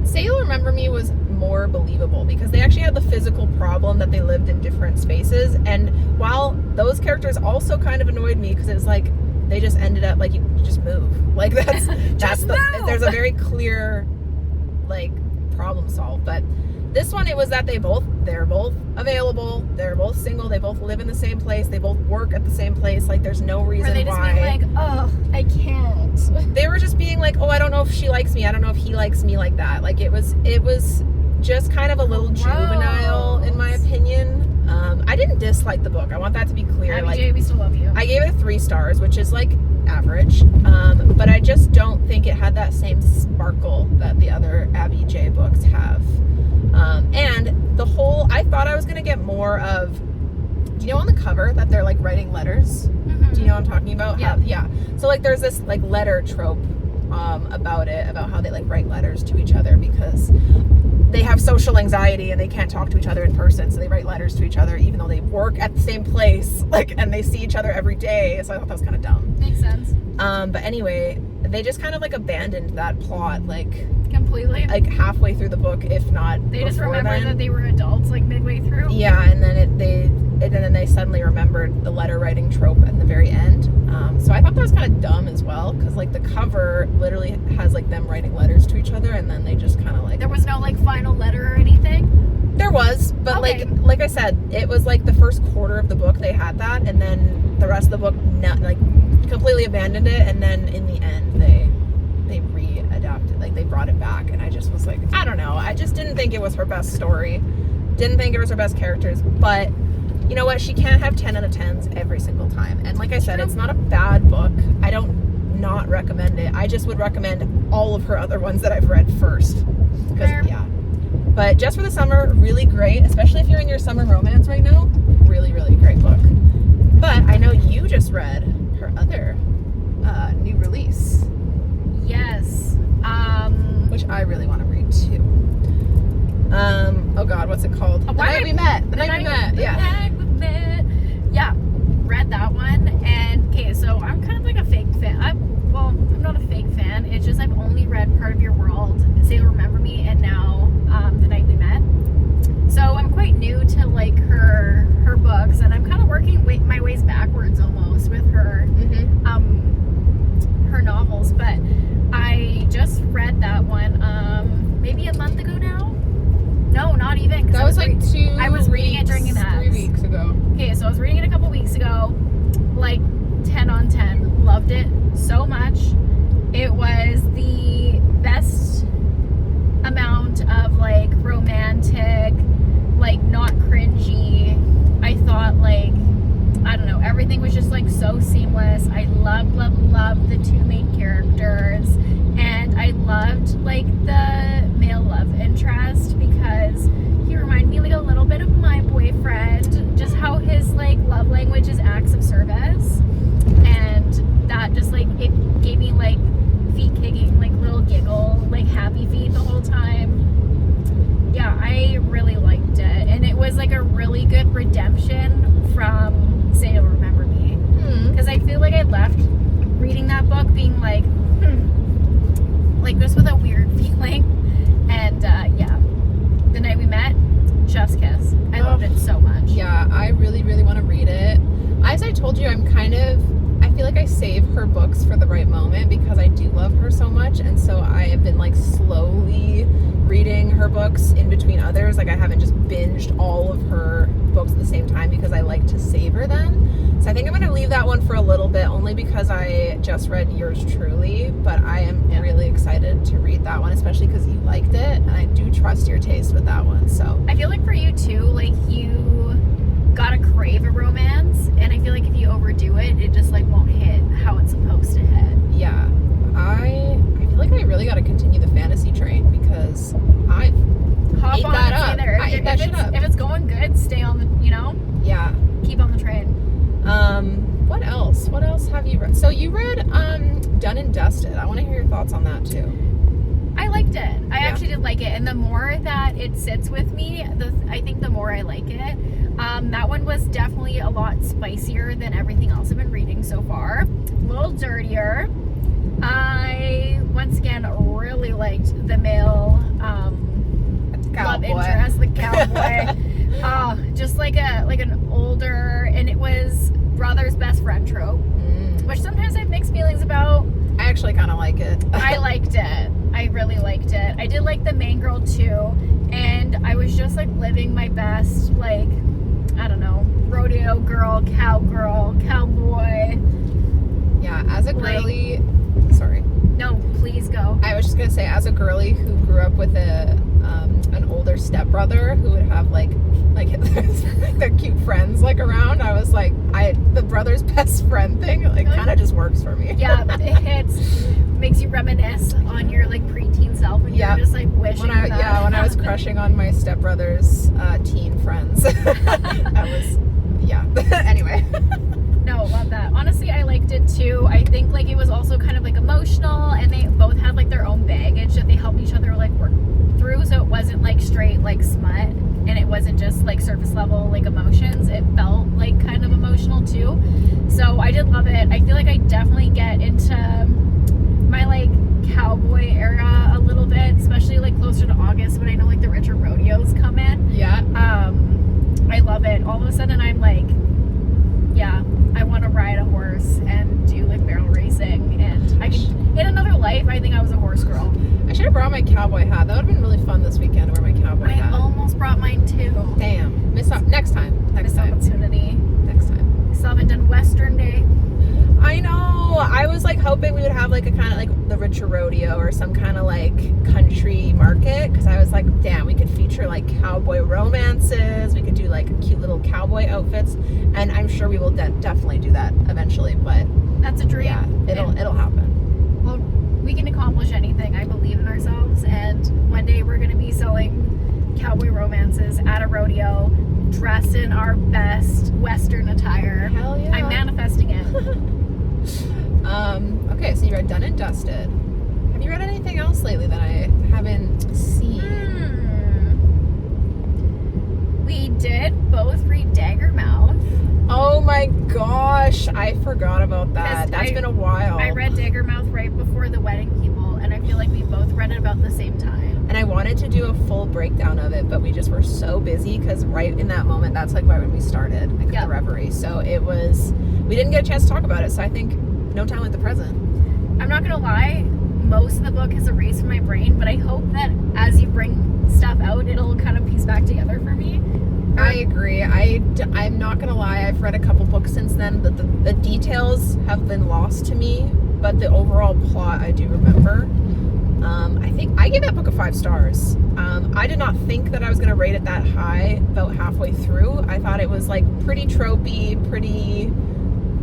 Speaker 1: Say You'll Remember Me was more believable because they actually had the physical problem that they lived in different spaces. And while those characters also kind of annoyed me because it was like they just ended up like, you just move. Like there's a very clear like problem solved. But this one, it was that they're both available, they're both single, they both live in the same place, they both work at the same place. Like there's no reason why.
Speaker 2: Were they just being like, oh, I can't.
Speaker 1: They were just being like, oh, I don't know if she likes me, I don't know if he likes me, like that. Like it was just kind of a little juvenile, in my opinion. I didn't dislike the book. I want that to be clear.
Speaker 2: Abby J, we still love you.
Speaker 1: I gave it a 3 stars, which is like average. But I just don't think it had that same sparkle that the other Abby J books have. And I thought I was going to get more of, do you know on the cover that they're like writing letters? Mm-hmm. Do you know what I'm talking about?
Speaker 2: Yeah.
Speaker 1: So like there's this like letter trope about how they like write letters to each other because they have social anxiety and they can't talk to each other in person, so they write letters to each other even though they work at the same place, like, and they see each other every day. So I thought that was kind of dumb.
Speaker 2: Makes sense.
Speaker 1: But anyway, they just kind of like abandoned that plot like
Speaker 2: completely,
Speaker 1: like halfway through the book, if not
Speaker 2: they just remembered that they were adults like midway through.
Speaker 1: Yeah, and then they suddenly remembered the letter writing trope at the very end. So I thought that was kind of dumb as well, because like the cover literally has like them writing letters to each other, and then they just kind of like,
Speaker 2: there was no like final letter or anything.
Speaker 1: There was, but
Speaker 2: okay.
Speaker 1: like I said, it was like the first quarter of the book they had that, and then the rest of the book like completely abandoned it, and then in the end they readapted, like they brought it back, and I just was like, I don't know, I just didn't think it was her best story, didn't think it was her best characters. But you know what, she can't have 10 out of 10s every single time, and like I said, it's not a bad book. I don't not recommend it. I just would recommend all of her other ones that I've read first, because but just for the summer, really great, especially if you're in your summer romance right now. Really, really great book. But I know you just read her other new release.
Speaker 2: Yes.
Speaker 1: Which I really want to read too. Oh God, what's it called? The Night We Met. The Night We Met. Yeah.
Speaker 2: Yeah. Read that one, and okay, so I'm kind of like a fake fan. I'm not a fake fan. It's just I've only read Part of Your World, Say You'll Remember Me, and now The Night We Met. So I'm quite new to like her books, and I'm kind of working my ways backwards almost with her her novels. But I just read that one maybe a month ago now. No, not even.
Speaker 1: That was like 2
Speaker 2: I was reading it during an
Speaker 1: 3 weeks ago.
Speaker 2: Okay, so I was reading it a couple weeks ago. Like 10 on 10. Loved it so much. It was the best amount of like romantic, like not cringy. I thought like, I don't know, everything was just like so seamless. I loved the 2 main characters, and I loved like the male love interest because he reminded me like a little bit of my boyfriend, just how his like love language is acts of service, and that just like it gave me like feet kicking, like little giggle, like happy feet the whole time. Yeah, I really liked it, and it was like a really good redemption from Say You'll Remember Me, because I feel like I left reading that book being like like just with a weird feeling. And yeah, The Night We Met, chef's kiss. I loved it so much.
Speaker 1: Yeah, I really, really want to read it. As I told you, I feel like I save her books for the right moment because I do love her so much, and so I have been like slowly reading her books in between others. Like I haven't just binged all of her books at the same time because I like to savor them. So I think I'm going to leave that one for a little bit, only because I just read Yours Truly, but I am really excited to read that one, especially because you liked it, and I do trust your taste with that one. So
Speaker 2: I feel like for you too, like you gotta crave a romance, and I feel like if you overdo it, it just like won't hit how it's supposed to hit.
Speaker 1: Yeah, I feel like I really got to continue the fantasy train because because I
Speaker 2: Hop
Speaker 1: ate
Speaker 2: on
Speaker 1: that
Speaker 2: and
Speaker 1: up.
Speaker 2: stay there.
Speaker 1: I ate that shit up.
Speaker 2: If it's going good, stay on the,
Speaker 1: Yeah.
Speaker 2: keep on the train.
Speaker 1: What else? What else have you read? So you read Done and Dusted. I want to hear your thoughts on that too.
Speaker 2: I liked it. I actually did like it, and the more that it sits with me, I think the more I like it. That one was definitely a lot spicier than everything else I've been reading so far. A little dirtier. I once again really liked the male love interest, the cowboy. Just like an older, and it was brother's best friend trope, which sometimes I have mixed feelings about.
Speaker 1: I actually kind of like it.
Speaker 2: I liked it. I really liked it. I did like the main girl too, and I was just like living my best, like, I don't know, rodeo girl, cowgirl, cowboy.
Speaker 1: Yeah, as a girly, sorry.
Speaker 2: No, please go.
Speaker 1: I was just gonna say, as a girly who grew up with an older stepbrother who would have like their cute friends like around, I was like, the brother's best friend thing like kind of just works for me.
Speaker 2: Yeah, it makes you reminisce on your like preteen self when you're just like wishing
Speaker 1: when I was crushing on my stepbrother's teen friends. I was anyway.
Speaker 2: No, love that. Honestly, I liked it too. I think like it was also kind of like emotional, and they both had like their own baggage that they helped each other like work through, so it wasn't like straight like smut, and it wasn't just like surface level like emotions. It felt like kind of emotional too. So I did love it. I feel like I definitely get into my like cowboy era a little bit, especially like closer to August when I know like the richer rodeos come in.
Speaker 1: Yeah.
Speaker 2: I love it. All of a sudden I'm like, I want to ride a horse and do like barrel racing, and I can, in another life, I think I was a horse girl.
Speaker 1: I should have brought my cowboy hat. That would have been really fun this weekend to wear my cowboy hat.
Speaker 2: I almost brought mine too.
Speaker 1: Damn. Next time.
Speaker 2: Missed opportunity.
Speaker 1: Next time.
Speaker 2: Still haven't done Western Day.
Speaker 1: I know. I was like hoping we would have like a kind of like the richer rodeo or some kind of like country market, because I was like, damn, we could feature like cowboy romances. We could do like cute little cowboy outfits, and I'm sure we will definitely do that eventually. But
Speaker 2: that's a dream.
Speaker 1: Yeah, it'll happen.
Speaker 2: Well, we can accomplish anything. I believe in ourselves, and one day we're going to be selling cowboy romances at a rodeo, dressed in our best Western attire.
Speaker 1: Hell yeah.
Speaker 2: I'm manifesting it.
Speaker 1: Okay, so you read Done and Dusted. Have you read anything else lately that I haven't seen?
Speaker 2: We did both read Daggermouth.
Speaker 1: Oh my gosh, I forgot about that. That's been a while.
Speaker 2: I read Daggermouth right before The Wedding People, and I feel like we both read it about the same time.
Speaker 1: And I wanted to do a full breakdown of it, but we just were so busy because right in that moment, that's like right when we started the Reverie. So we didn't get a chance to talk about it. So I think no time like the present.
Speaker 2: I'm not gonna lie, most of the book has erased from my brain, but I hope that as you bring stuff out, it'll kind of piece back together for me.
Speaker 1: I agree. I'm not gonna lie, I've read a couple books since then. The details have been lost to me, but the overall plot I do remember. I think I gave that book a 5 stars. I did not think that I was gonna rate it that high about halfway through. I thought it was like pretty tropey, pretty,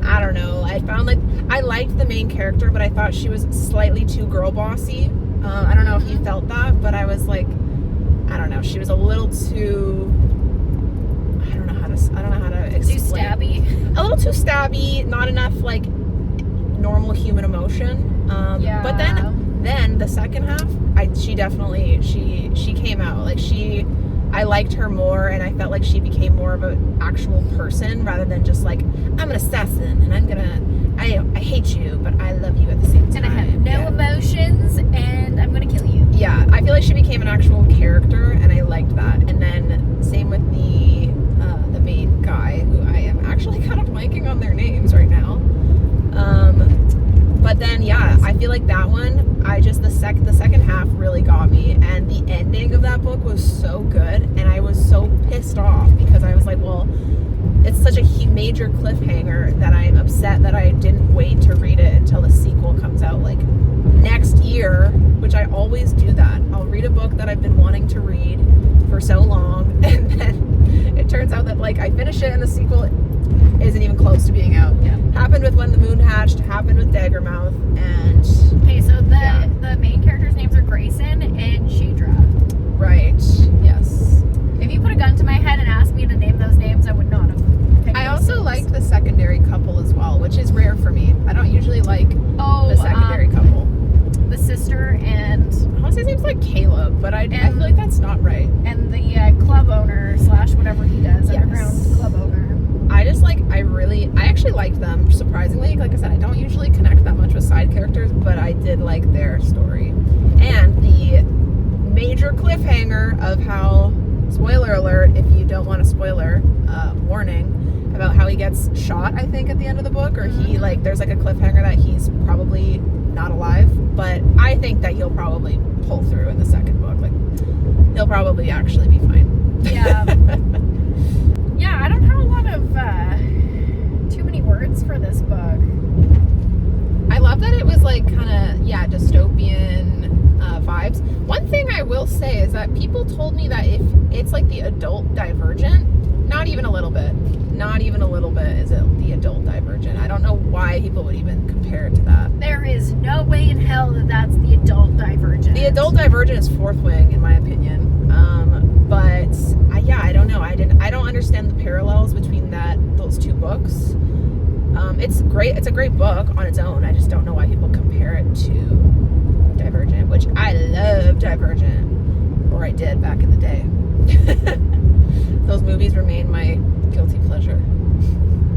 Speaker 1: I don't know. I found like I liked the main character, but I thought she was slightly too girl bossy. I don't know if you felt that, but I was like, I don't know. She was a little too. I don't know how to explain.
Speaker 2: Too stabby.
Speaker 1: A little too stabby. Not enough like normal human emotion. But then the second half, she definitely she came out like I liked her more, and I felt like she became more of an actual person rather than just like, I'm an assassin and I hate you, but I love you at the same time.
Speaker 2: And I have no emotions, and I'm gonna kill you.
Speaker 1: Yeah, I feel like she became an actual character, and I liked that. And then same with the main guy, who I am actually kind of blanking on their names right now. But then I feel like that one, the second half really got me, and the ending of that book was so good, and I was so pissed off because I was like, well, it's such a major cliffhanger that I'm upset that I didn't wait to read it until the sequel comes out like next year, which I always do that. I'll read a book that I've been wanting to read for so long, and then it turns out that like I finish it and the sequel isn't even close to being out.
Speaker 2: Yeah.
Speaker 1: Happened with When the Moon Hatched, happened with Daggermouth, and
Speaker 2: okay, so the main characters' names are Grayson and Shadra.
Speaker 1: but I feel like that's not right.
Speaker 2: And the club owner / whatever he does, underground club owner.
Speaker 1: I actually liked them, surprisingly. Like I said, I don't usually connect that much with side characters, but I did like their story. And the major cliffhanger of how, spoiler alert, if you don't want a spoiler, warning, about how he gets shot, I think, at the end of the book, or there's like a cliffhanger that he's probably not alive, but I think that he'll probably pull through in the second book. Like, he'll probably actually be fine.
Speaker 2: Yeah. Yeah, I don't have a lot of too many words for this book.
Speaker 1: I love that it was like kind of, dystopian vibes. One thing I will say is that people told me that if it's like the adult Divergent, not even a little bit is it the adult Divergent. I don't know why people would even compare it to that.
Speaker 2: There is no way in hell that that's the adult Divergent.
Speaker 1: The adult Divergent is Fourth Wing, in my opinion. But I don't know. I don't understand the parallels between those two books. It's great. It's a great book on its own. I just don't know why people compare it to Divergent, which I love Divergent, or I did back in the day. Those movies remain my guilty pleasure,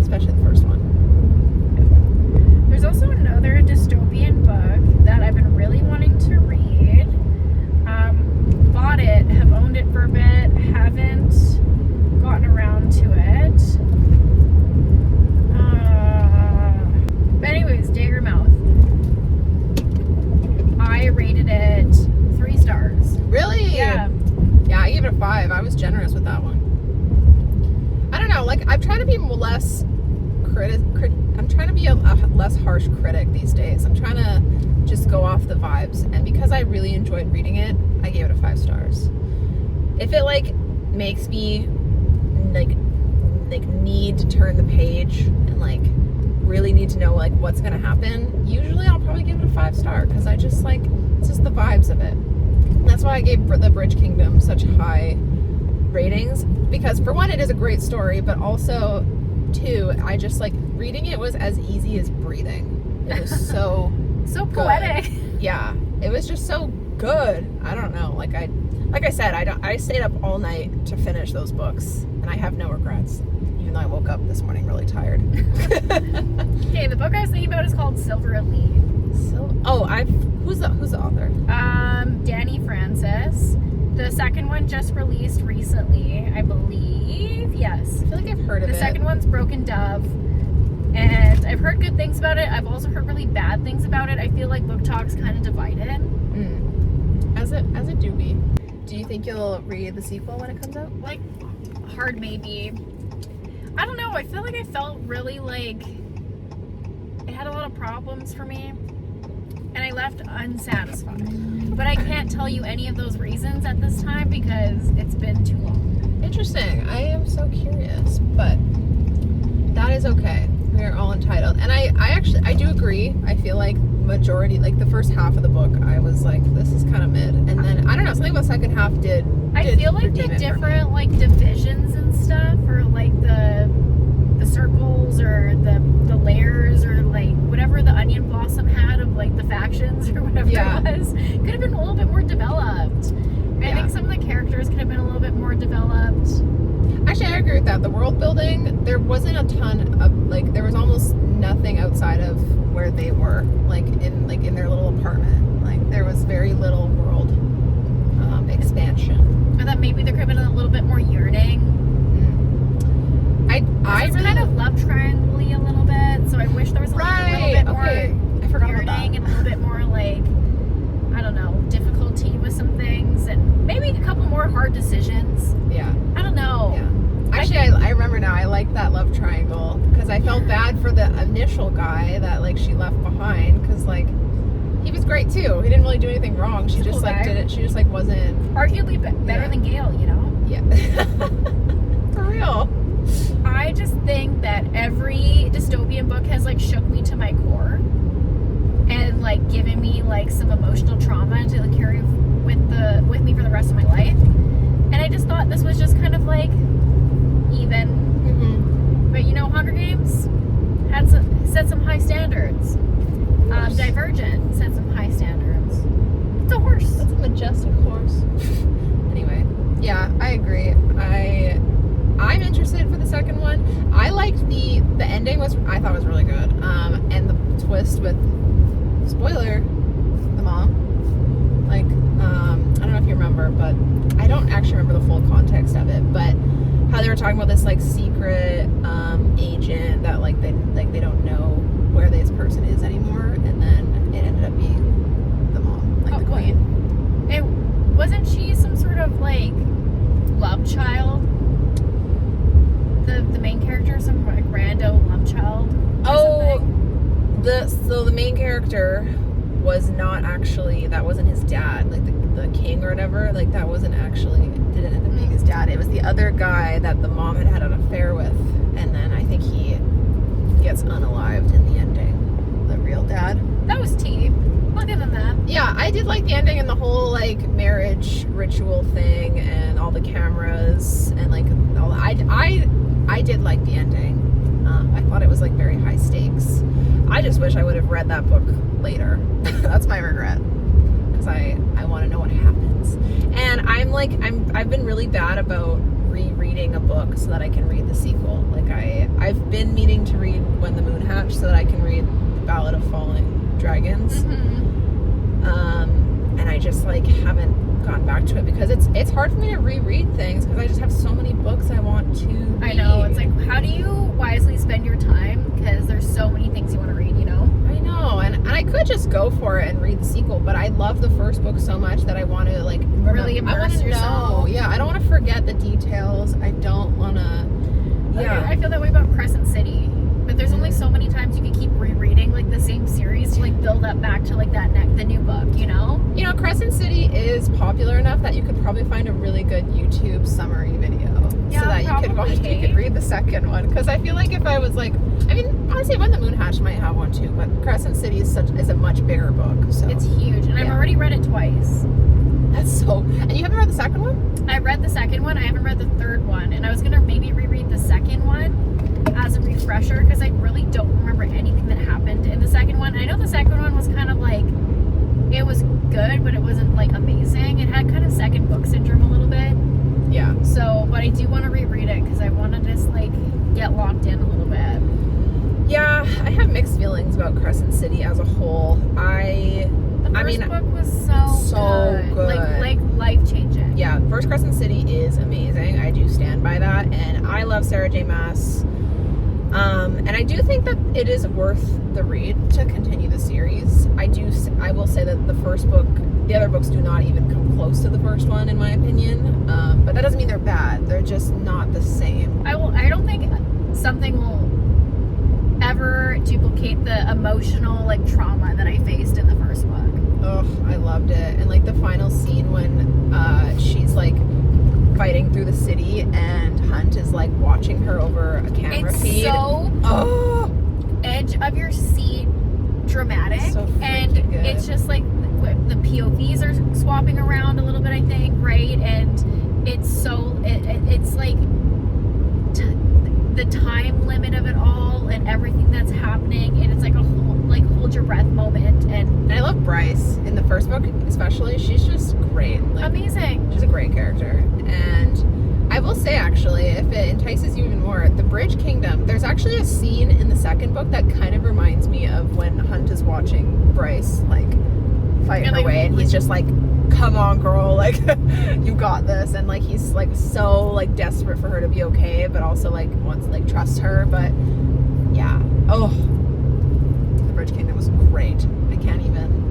Speaker 1: especially the first one.
Speaker 2: There's also another dystopian book that I've been really wanting to read. Bought it, have owned it for a bit, haven't gotten around to it. But anyways, Daggermouth. I rated it 3 stars.
Speaker 1: Really?
Speaker 2: Yeah.
Speaker 1: Yeah, I gave it a 5. I was generous with that one. I don't know, like, I'm trying to be less I'm trying to be a less harsh critic these days. I'm trying to just go off the vibes, and because I really enjoyed reading it, I gave it a 5 stars. If it like makes me like need to turn the page and like really need to know like what's gonna happen, usually I'll probably give it a 5 star, because I just like, it's just the vibes of it. That's why I gave the Bridge Kingdom such high ratings, because for one, it is a great story, but also two, I just like reading it was as easy as breathing. It was so
Speaker 2: so poetic.
Speaker 1: Yeah, it was just so good. I don't know, like I said, I stayed up all night to finish those books, and I have no regrets, even though I woke up this morning really tired.
Speaker 2: Okay, the book I was thinking about is called Silver Elite.
Speaker 1: Who's the author?
Speaker 2: Danny Francis. The second one just released recently, I believe. Yes.
Speaker 1: I feel like I've heard of it.
Speaker 2: The second one's Broken Dove, and I've heard good things about it. I've also heard really bad things about it. I feel like Book Talk's kind of divided.
Speaker 1: As it do be. Do you think you'll read the sequel when it comes out?
Speaker 2: Like, hard maybe. I don't know. I feel like I felt really like it had a lot of problems for me, and I left unsatisfied. But I can't tell you any of those reasons at this time because it's been too long.
Speaker 1: Interesting. I am so curious, but that is okay. We are all entitled. And I do agree. I feel like majority, like the first half of the book, I was like, this is kind of mid. And then, I don't know, something about the second half did
Speaker 2: I feel like the different like divisions and stuff, or like the circles, or the layers, or like whatever the onion blossom had of like the factions or whatever it was, could have been a little bit more developed. I think some of the characters could have been a little bit more developed.
Speaker 1: Actually, I agree with that. The world building, there wasn't a ton of, like, there was almost nothing outside of where they were, like in their little apartment. Like, there was very little world expansion.
Speaker 2: I thought maybe there could have been a little bit more yearning. I really kind of love triangle-y a little bit, so I wish there was a little bit more yearning and a little bit more like, I don't know, difficulty with some things, and maybe a couple more hard decisions.
Speaker 1: Yeah.
Speaker 2: I don't know.
Speaker 1: Yeah. Actually, I remember now, I like that love triangle, because I felt bad for the initial guy that like she left behind, because like he was great too. He didn't really do anything wrong. She just like did it. She just like wasn't
Speaker 2: arguably better than Gale, you know?
Speaker 1: Yeah. For real.
Speaker 2: I just think that every dystopian book has like shook me to my core and like given me like some emotional trauma to like, carry with me for the rest of my life. And I just thought this was just kind of like even. But you know, Hunger Games set some high standards. Divergent set some high standards. It's a horse.
Speaker 1: majestic horse. Anyway, yeah, I agree. I'm interested for the second one. I liked the ending I thought was really good. And the twist with, spoiler, the mom. Like, I don't know if you remember, but I don't actually remember the full context of it, but how they were talking about this like secret agent that like they don't know where this person is anymore, and then it ended up being the mom, like the queen.
Speaker 2: It wasn't she some sort of like love child? The main character, some like rando love child.
Speaker 1: So the main character was not actually, that wasn't his dad, like the king or whatever, like that wasn't actually, didn't end up being his dad. It was the other guy that the mom had an affair with, and then I think he gets unalived in the ending, the real dad.
Speaker 2: That was tea. I'll give him that.
Speaker 1: Yeah, I did like the ending and the whole like marriage ritual thing and all the cameras and like all. I did like the ending. I thought it was like very high stakes. I just wish I would have read that book later. That's my regret, because I want to know what happens. And I've been really bad about rereading a book so that I can read the sequel. Like I've been meaning to read When the Moon Hatched so that I can read The Ballad of Falling Dragons. And I just like haven't gone back to it because it's hard for me to reread things because I just have so many books I want to read.
Speaker 2: I know, it's like, how do you wisely spend your time, because there's so many things you want to read, you know?
Speaker 1: I know, and I could just go for it and read the sequel, but I love the first book so much that I want to like
Speaker 2: really immerse yourself.
Speaker 1: Yeah, I don't want to forget the details. I don't want to. Yeah,
Speaker 2: I feel that way about Crescent City, but there's only so many times you can keep rereading like the same series to like build up back to like the new book, you know?
Speaker 1: You know, Crescent City is popular enough that you could probably find a really good YouTube summary video, so that you could read the second one. Because I feel like if I was like, I mean, honestly, When the Moon Hatched might have one too, but Crescent City is a much bigger book. So
Speaker 2: it's huge, and I've already read it twice.
Speaker 1: That's so. And you haven't read the second one?
Speaker 2: I read the second one. I haven't read the third one, and I was gonna maybe reread the second one as a refresher because I really don't remember anything that happened in the second one. I know the second one was kind of like, it was good, but it wasn't like amazing. It had kind of second book syndrome a little bit.
Speaker 1: Yeah.
Speaker 2: So, but I do want to reread it because I want to just like get locked in a little bit.
Speaker 1: Yeah, I have mixed feelings about Crescent City as a whole. The first
Speaker 2: book was so good. Like life changing.
Speaker 1: Yeah, first Crescent City is amazing. I do stand by that, and I love Sarah J. Maas. And I do think that it is worth the read to continue the series. I will say that the first book, the other books do not even come close to the first one, in my opinion. But that doesn't mean they're bad. They're just not the same.
Speaker 2: I don't think something will ever duplicate the emotional like trauma that I faced in the first book.
Speaker 1: Oh, I loved it. And like the final scene when she's like fighting through the city and Hunt is like watching her over a camera feed.
Speaker 2: It's so edge of your seat dramatic, and
Speaker 1: good.
Speaker 2: It's just like the POVs are swapping around a little bit, I think, right? And it's so it's like the time limit of it all and everything that's happening, and it's like a whole like hold your breath moment. And
Speaker 1: I love Bryce in the first book especially. She's just great. Like,
Speaker 2: amazing.
Speaker 1: She's a great character. And I will say, actually, if it entices you even more, the Bridge Kingdom, there's actually a scene in the second book that kind of reminds me of when Hunt is watching Bryce like fight her way, and he's just like, come on girl, like you got this, and like he's like so like desperate for her to be okay, but also like wants to like trust her. But yeah, the Bridge Kingdom was great. I can't even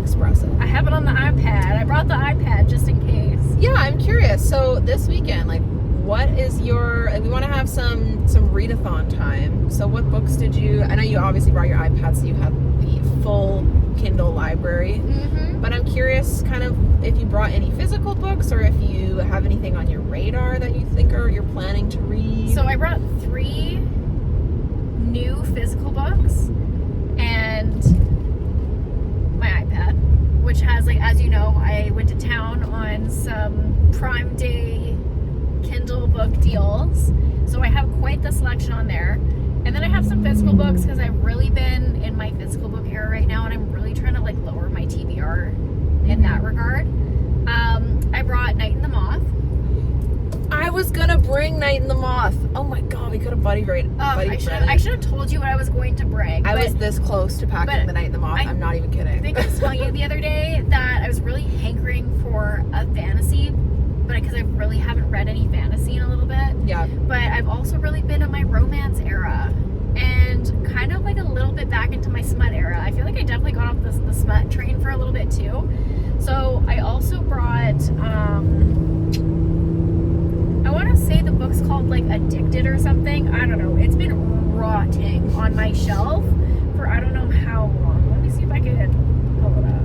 Speaker 1: express it.
Speaker 2: I have it on the iPad. I brought the iPad just in case.
Speaker 1: Yeah, I'm curious. So this weekend, like, what is your? Like, we want to have some readathon time. So what books did you? I know you obviously brought your iPad, so you have the full Kindle library.
Speaker 2: Mm-hmm.
Speaker 1: But I'm curious, kind of, if you brought any physical books, or if you have anything on your radar that you think you're planning to read.
Speaker 2: So I brought 3 new physical books and my iPad, which has, like, as you know, I went to town on some Prime Day Kindle book deals, so I have quite the selection on there. And then I have some physical books because I've really been in my physical book era right now, and I'm really trying to like lower my TBR in that regard.
Speaker 1: was gonna bring Night in the Moth. Oh my god, we could have buddy read.
Speaker 2: I should have told you what I was going to bring.
Speaker 1: I was this close to packing the Night in the Moth. I'm not even kidding.
Speaker 2: I think I was telling you the other day that I was really hankering for a fantasy, but because I really haven't read any fantasy in a little bit.
Speaker 1: Yeah.
Speaker 2: But I've also really been in my romance era and kind of like a little bit back into my smut era. I feel like I definitely got off the smut train for a little bit too. So I also brought, I want to say the book's called like Addicted or something. I don't know. It's been rotting on my shelf for I don't know how long. Let me see if I can pull it up.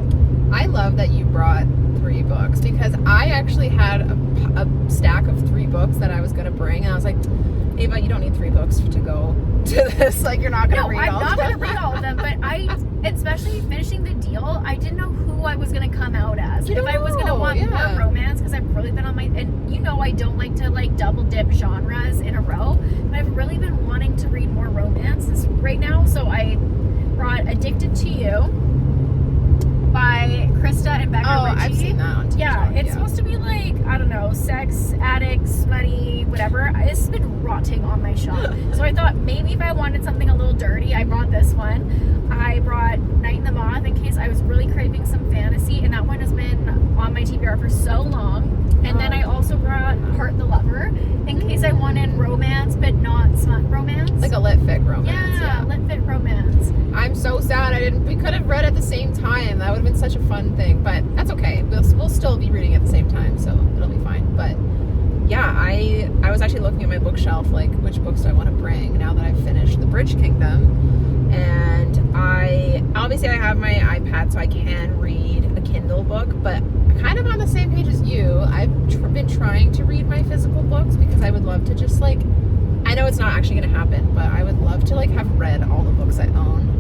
Speaker 1: I love that you brought 3 books because I actually had a stack of 3 books that I was going to bring, and I was like, Ava, you don't need 3 books to go to this. Like, you're not going to read all of them.
Speaker 2: No, I'm not going to read all of them, but especially finishing the deal, I didn't know who I was going to come out as. If I was going to want more romance, because I've really been on my, and you know I don't like to like double dip genres in a row, but I've really been wanting to read more romance right now, so I brought Addicted to You by Krista and Becca Ritchie.
Speaker 1: I've seen that on TikTok.
Speaker 2: Yeah, it's supposed to be like, I don't know, sex, addict, smutty, whatever. It's been rotting on my shelf. So I thought maybe if I wanted something a little dirty, I brought this one. I brought Night in the Moth in case I was really craving some fantasy, and that one has been on my TBR for so long. And then I also brought Heart the Lover in case I wanted romance, but not smut romance.
Speaker 1: Like a lit fic romance.
Speaker 2: Yeah, lit fic romance.
Speaker 1: I'm so sad we could have read at the same time. That would have been such a fun thing, but that's okay. We'll still be reading at the same time, so it'll be fine. But yeah, I was actually looking at my bookshelf, like which books do I want to bring now that I've finished The Bridge Kingdom. And I have my iPad, so I can read a Kindle book, but kind of on the same page as you. I've been trying to read my physical books because I would love to just like, I know it's not actually going to happen, but I would love to like have read all the books I own.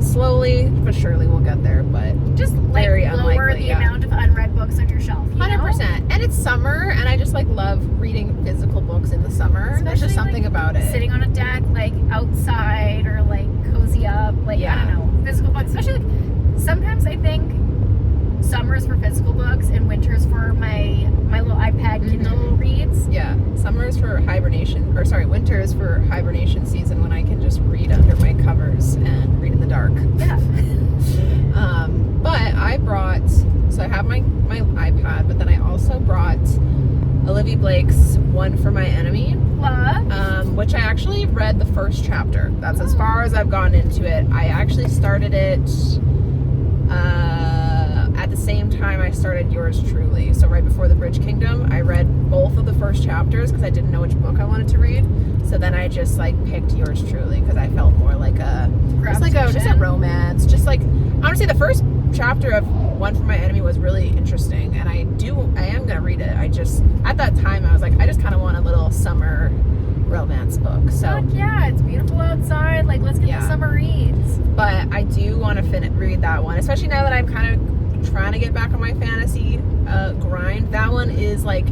Speaker 1: Slowly but surely we'll get there, but
Speaker 2: just like
Speaker 1: very
Speaker 2: lower
Speaker 1: unlikely,
Speaker 2: the amount of unread books on your shelf.
Speaker 1: 100%. And it's summer, and I just like love reading physical books in the summer.
Speaker 2: Especially,
Speaker 1: there's just something
Speaker 2: like,
Speaker 1: about it.
Speaker 2: Sitting on a deck, like outside, or like cozy up, like I don't know, physical books. Especially like sometimes I think summers for physical books and winters for my little iPad Kindle reads.
Speaker 1: Yeah, summer's for hibernation, or sorry, winter is for hibernation season when I can just read under my covers and read in the dark.
Speaker 2: Yeah.
Speaker 1: But I brought, so I have my iPad, but then I also brought Olivia Blake's One for My Enemy, which I actually read the first chapter. That's as far as I've gone into it. I actually started it at the same time I started Yours Truly. So right before The Bridge Kingdom, I read both of the first chapters because I didn't know which book I wanted to read. So then I just like picked Yours Truly because I felt more like just a romance. Just like, honestly, the first chapter of One for My Enemy was really interesting, and I am gonna read it. I just, at that time I was like, I just kind of want a little summer romance book. So
Speaker 2: heck yeah, it's beautiful outside. Like, let's get the summer reads.
Speaker 1: But I do want to read that one, especially now that I'm kind of trying to get back on my fantasy grind. That one is like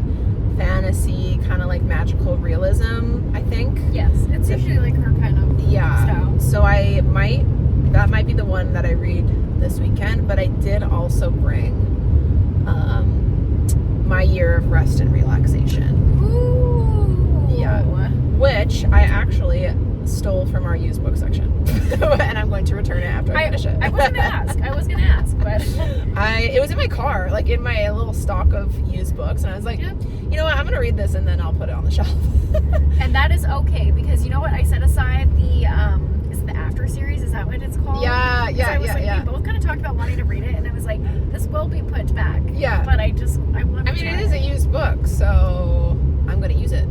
Speaker 1: fantasy, kind of like magical realism, I think.
Speaker 2: Yes, it's usually like her kind of style.
Speaker 1: So that might be the one that I read this weekend. But I did also bring My Year of Rest and Relaxation.
Speaker 2: Ooh.
Speaker 1: Yeah. Which I actually stole from our used book section. And I'm going to return it after I finish it.
Speaker 2: I was gonna ask, but
Speaker 1: it was in my car, like in my little stock of used books, and I was like, you know what, I'm gonna read this and then I'll put it on the shelf.
Speaker 2: And that is okay, because you know what, I set aside the is it the After series, is that what it's called?
Speaker 1: Yeah.
Speaker 2: We both kind of talked about wanting to read it, and I was like, this will be put back.
Speaker 1: Yeah.
Speaker 2: But I want to
Speaker 1: I mean, it is a used book, so I'm gonna use it.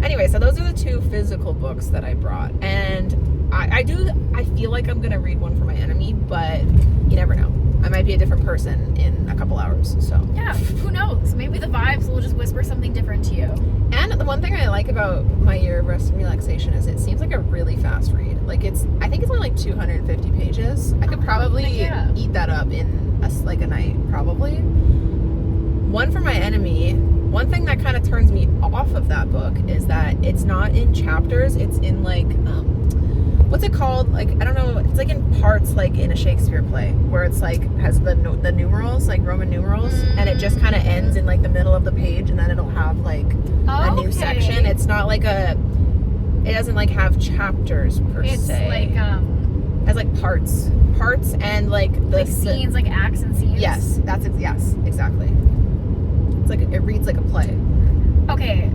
Speaker 1: Anyway, so those are the 2 physical books that I brought, and I feel like I'm gonna read One for My Enemy, but you never know. I might be a different person in a couple hours, so.
Speaker 2: Yeah, who knows? Maybe the vibes will just whisper something different to you.
Speaker 1: And the one thing I like about My Year of Rest and Relaxation is it seems like a really fast read. Like I think it's only like 250 pages. I could probably eat that up in a night, probably. One for My Enemy, one thing that kind of turns me off of that book is that it's not in chapters, it's in like what's it called? Like, I don't know. It's like in parts, like in a Shakespeare play, where it's like has the numerals, like Roman numerals, and it just kind of ends in like the middle of the page, and then it'll have like a new section. It's not like it doesn't like have chapters per se.
Speaker 2: It's like
Speaker 1: it has like parts, and like
Speaker 2: scenes, like acts and scenes.
Speaker 1: Yes, yes, exactly. It's like it reads like a play.
Speaker 2: Okay.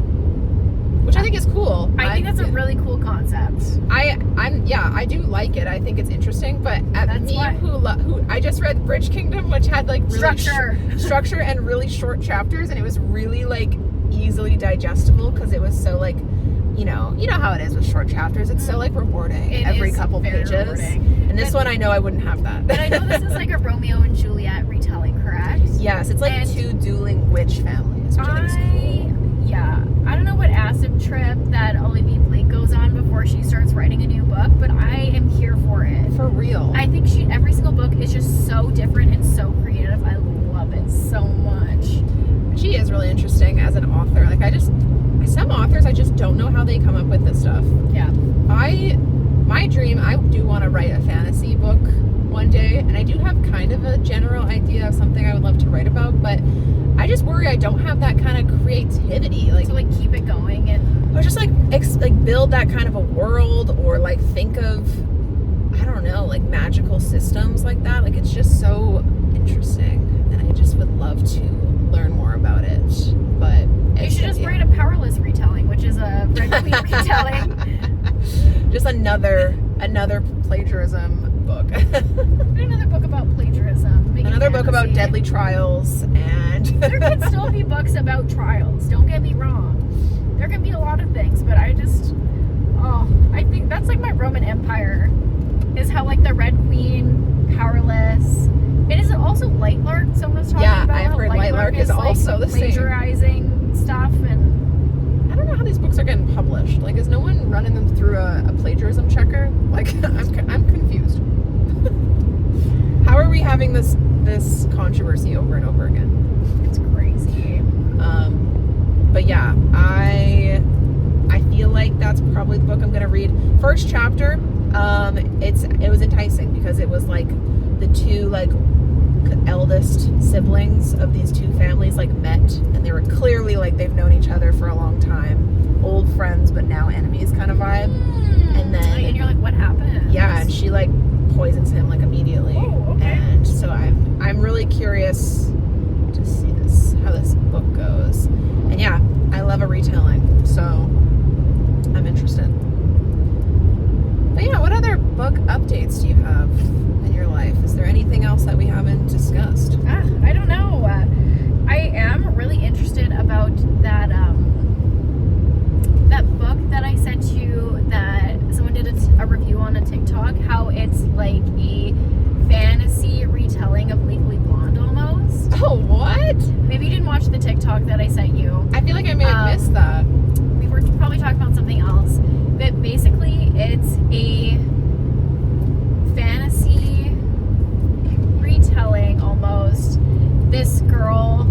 Speaker 1: Which I think is cool.
Speaker 2: I think that's a really cool concept.
Speaker 1: I do like it. I think it's interesting. But who I just read Bridge Kingdom, which had like really structure and really short chapters, and it was really like easily digestible because it was so like, you know how it is with short chapters. It's so like rewarding every couple pages. Rewarding. And this one, I know I wouldn't have that.
Speaker 2: But I know this is like a Romeo and Juliet retelling, correct?
Speaker 1: Yes, it's like two dueling witch families, which I think is cool.
Speaker 2: Yeah. I don't know what acid trip that Olivia Blake goes on before she starts writing a new book, but I am here for it.
Speaker 1: For real.
Speaker 2: I think every single book is just so different and so creative. I love it so much.
Speaker 1: She is really interesting as an author. Like some authors, I just don't know how they come up with this stuff.
Speaker 2: Yeah.
Speaker 1: My dream, I do want to write a fantasy book one day, and I do have kind of a general idea of something I would love to write about, but I just worry I don't have that kind of creativity, like
Speaker 2: to like keep it going
Speaker 1: or just like build that kind of a world, or like think of, I don't know, like magical systems like that. Like it's just so interesting, and I just would love to learn more about it. But
Speaker 2: you should just write a Powerless retelling, which is a Red Queen retelling.
Speaker 1: Just another plagiarism book.
Speaker 2: Another book about plagiarism.
Speaker 1: Another book about deadly trials, and
Speaker 2: there could still be books about trials. Don't get me wrong. There can be a lot of things, but I think that's like my Roman Empire, is how like the Red Queen, Powerless. And is it also Lightlark? Someone was talking about
Speaker 1: I've heard Lightlark is also
Speaker 2: like
Speaker 1: the same.
Speaker 2: Plagiarizing stuff, and
Speaker 1: I don't know how these books are getting published. Like, is no one running them through a plagiarism checker? Like, I'm confused. How are we having this controversy over and over again?
Speaker 2: It's crazy.
Speaker 1: But yeah, I feel like that's probably the book I'm gonna read. First chapter, it was enticing because it was like the two like eldest siblings of these two families like met, and they were clearly like they've known each other for a long time, old friends but now enemies kind of vibe. And
Speaker 2: you're like, what happened?
Speaker 1: Yeah, and she like poisons him like immediately.
Speaker 2: Oh, okay.
Speaker 1: And so I'm really curious to see how this book goes. And yeah, I love a retelling, so I'm interested. But yeah, what other book updates do you have in your life? Is there anything else that we haven't discussed?
Speaker 2: I don't know. I am really interested about that book that I sent you that someone did a review on a TikTok, how it's like a fantasy retelling of Legally Blonde almost.
Speaker 1: Oh, what?
Speaker 2: Maybe you didn't watch the TikTok that I sent you.
Speaker 1: I feel like I may have missed that.
Speaker 2: We were probably talking about something else. But basically, it's a fantasy retelling almost. This girl,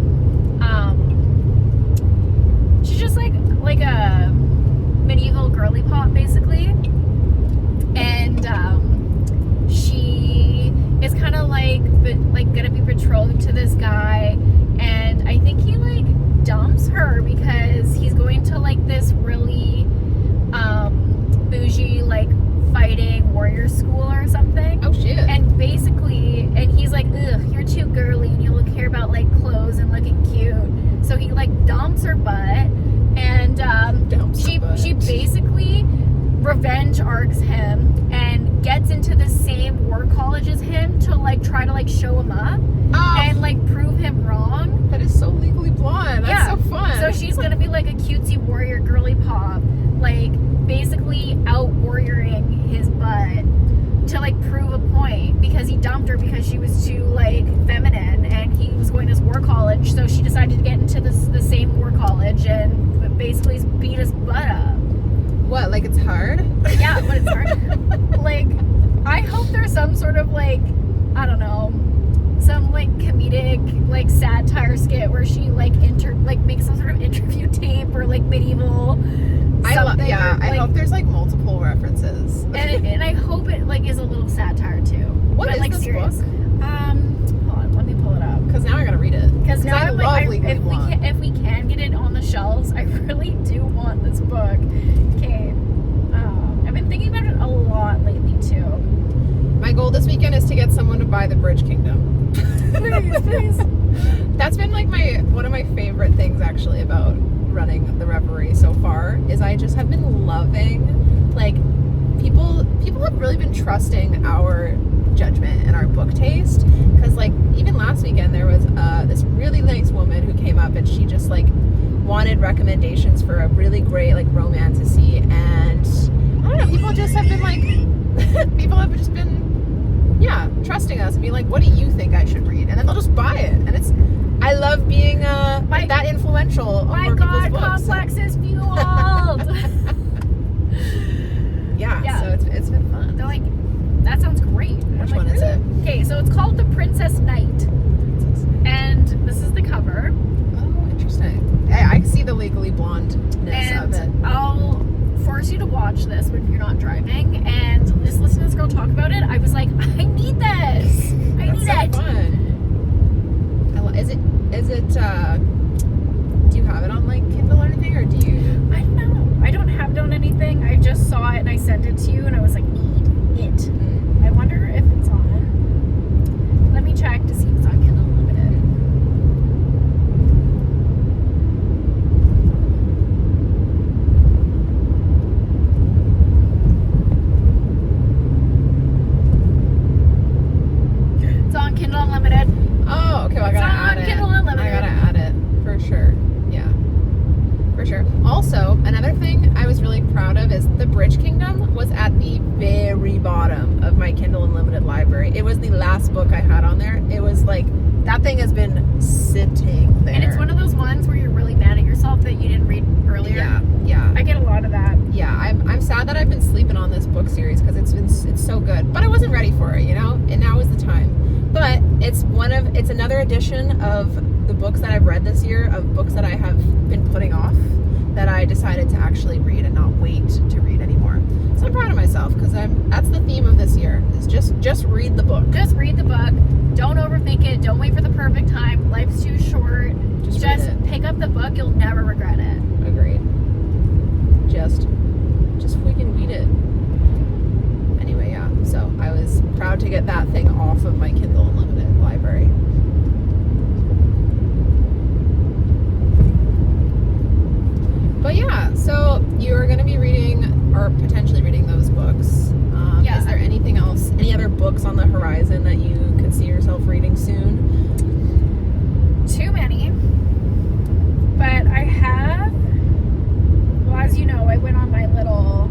Speaker 2: she's just like a medieval girly pop, basically. And she is kind of like gonna be betrothed to this guy, and I think he like dumps her because he's going to like this really bougie like fighting warrior school or something.
Speaker 1: Oh shit.
Speaker 2: And basically, and he's like, ugh, you're too girly and you care about like clothes and looking cute. So he like dumps her butt, and she basically revenge arcs him and gets into the same war college as him to like try to like show him up and like prove him wrong.
Speaker 1: That is so Legally Blonde. That's so fun.
Speaker 2: So she's gonna be like a cutesy warrior girly pop, like basically out warrioring his butt to like prove a point, because he dumped her because she was too like feminine and he was going to this war college. So she decided to get into the same war college and basically beat his butt up.
Speaker 1: What, like it's hard?
Speaker 2: Yeah, but it's hard. Like, I hope there's some sort of like, I don't know, some like comedic like satire skit where she like makes some sort of interview tape or like medieval
Speaker 1: I I hope there's like multiple references.
Speaker 2: and I hope it like is a little satire too.
Speaker 1: What is
Speaker 2: like
Speaker 1: this
Speaker 2: serious.
Speaker 1: book?
Speaker 2: Hold on, let me pull it up.
Speaker 1: Because now I gotta read it.
Speaker 2: Because now
Speaker 1: I
Speaker 2: I'm
Speaker 1: love
Speaker 2: like,
Speaker 1: Legally Blonde.
Speaker 2: if we can get it on the shelves, I really do want this book. Okay, I've been thinking about it a lot lately too.
Speaker 1: My goal this weekend is to get someone to buy The Bridge Kingdom.
Speaker 2: Please.
Speaker 1: That's been like one of my favorite things actually about running the Reverie so far is I just have been loving like people have really been trusting our judgment and our book taste, because like even last weekend there was this really nice woman who came up and she just like wanted recommendations for a really great like romance to see, and I don't know, people just have been like people have just been trusting us and be like, what do you think I should read? And then they'll just buy it, and I love being that influential.
Speaker 2: My God, complex is fueled.
Speaker 1: yeah, so it's been fun.
Speaker 2: They're like, that sounds great.
Speaker 1: Which one is it?
Speaker 2: Okay, so it's called The Princess Knight. And this is the cover.
Speaker 1: Oh, interesting. Hey, I see the Legally Blonde-ness of it.
Speaker 2: I'll force you to watch this when you're not driving and just listen to this girl talk about it. I was like, I need this. I need it.
Speaker 1: Fun. Is it do you have it on like Kindle or anything, or do you?
Speaker 2: I don't know. I don't have it on anything. I just saw it and I sent it to you and I was like, need it. I wonder if it's on. Let me check to see if it's on Kindle Unlimited. It's on Kindle Unlimited.
Speaker 1: Oh, okay. Well, I gotta add it.
Speaker 2: Kindle Unlimited.
Speaker 1: I gotta add it for sure. Yeah, for sure. Also, another thing I was really proud of is The Bridge Kingdom was at the very bottom of my Kindle Unlimited library. It was the last book I had on there. It was like that thing has been sitting there.
Speaker 2: And it's one of those ones where you're really mad at yourself that you didn't read earlier.
Speaker 1: Yeah.
Speaker 2: I get a lot of that.
Speaker 1: Yeah, I'm sad that I've been sleeping on this book series because it's so good. But I wasn't ready for it, and now is the time. But it's another edition of the books that I've read this year, of books that I have been putting off, that I decided to actually read and not wait to read anymore. So I'm proud of myself because that's the theme of this year, is just read the book.
Speaker 2: Just read the book. Don't overthink it. Don't wait for the perfect time. Life's too short. Just pick up the book. You'll never regret it.
Speaker 1: Agreed. Just freaking read it. Anyway, yeah. So I was proud to get that thing off of my Kindle Unlimited library. But yeah, so you're going to be reading or potentially reading those books. Is there anything else, any other books on the horizon that you could see yourself reading soon?
Speaker 2: Too many. But I have, well, as you know, I went on my little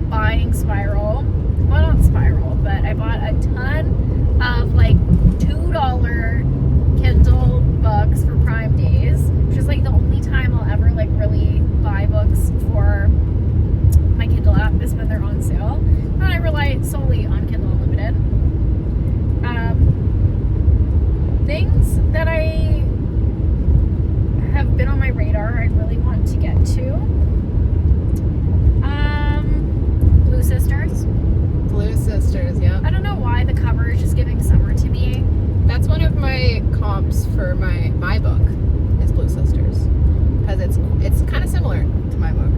Speaker 2: buying spiral. Well, not spiral, but I bought a ton of like $2 Kindle books for Prime Days, which is like the only time I'll ever like really buy books for my Kindle app is when they're on sale. And I rely solely on Kindle Unlimited. Things that I have been on my radar I really want to get to. Blue Sisters.
Speaker 1: Blue Sisters, yeah.
Speaker 2: I don't know why the cover is just giving summer to me.
Speaker 1: That's one of my comps for my book, is Blue Sisters, because it's kind of similar to my book,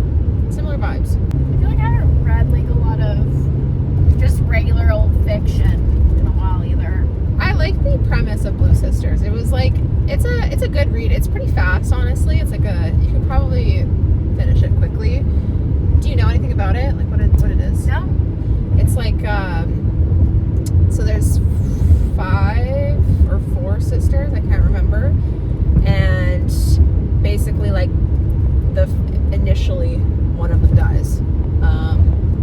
Speaker 1: similar vibes.
Speaker 2: I feel like I haven't read like a lot of just regular old fiction in a while either.
Speaker 1: I like the premise of Blue Sisters. It was like it's a good read. It's pretty fast, honestly. It's like you could probably finish it quickly. Do you know anything about it? Like what it is?
Speaker 2: No.
Speaker 1: It's like so there's 5 or 4 sisters, I can't remember, and basically like initially one of them dies,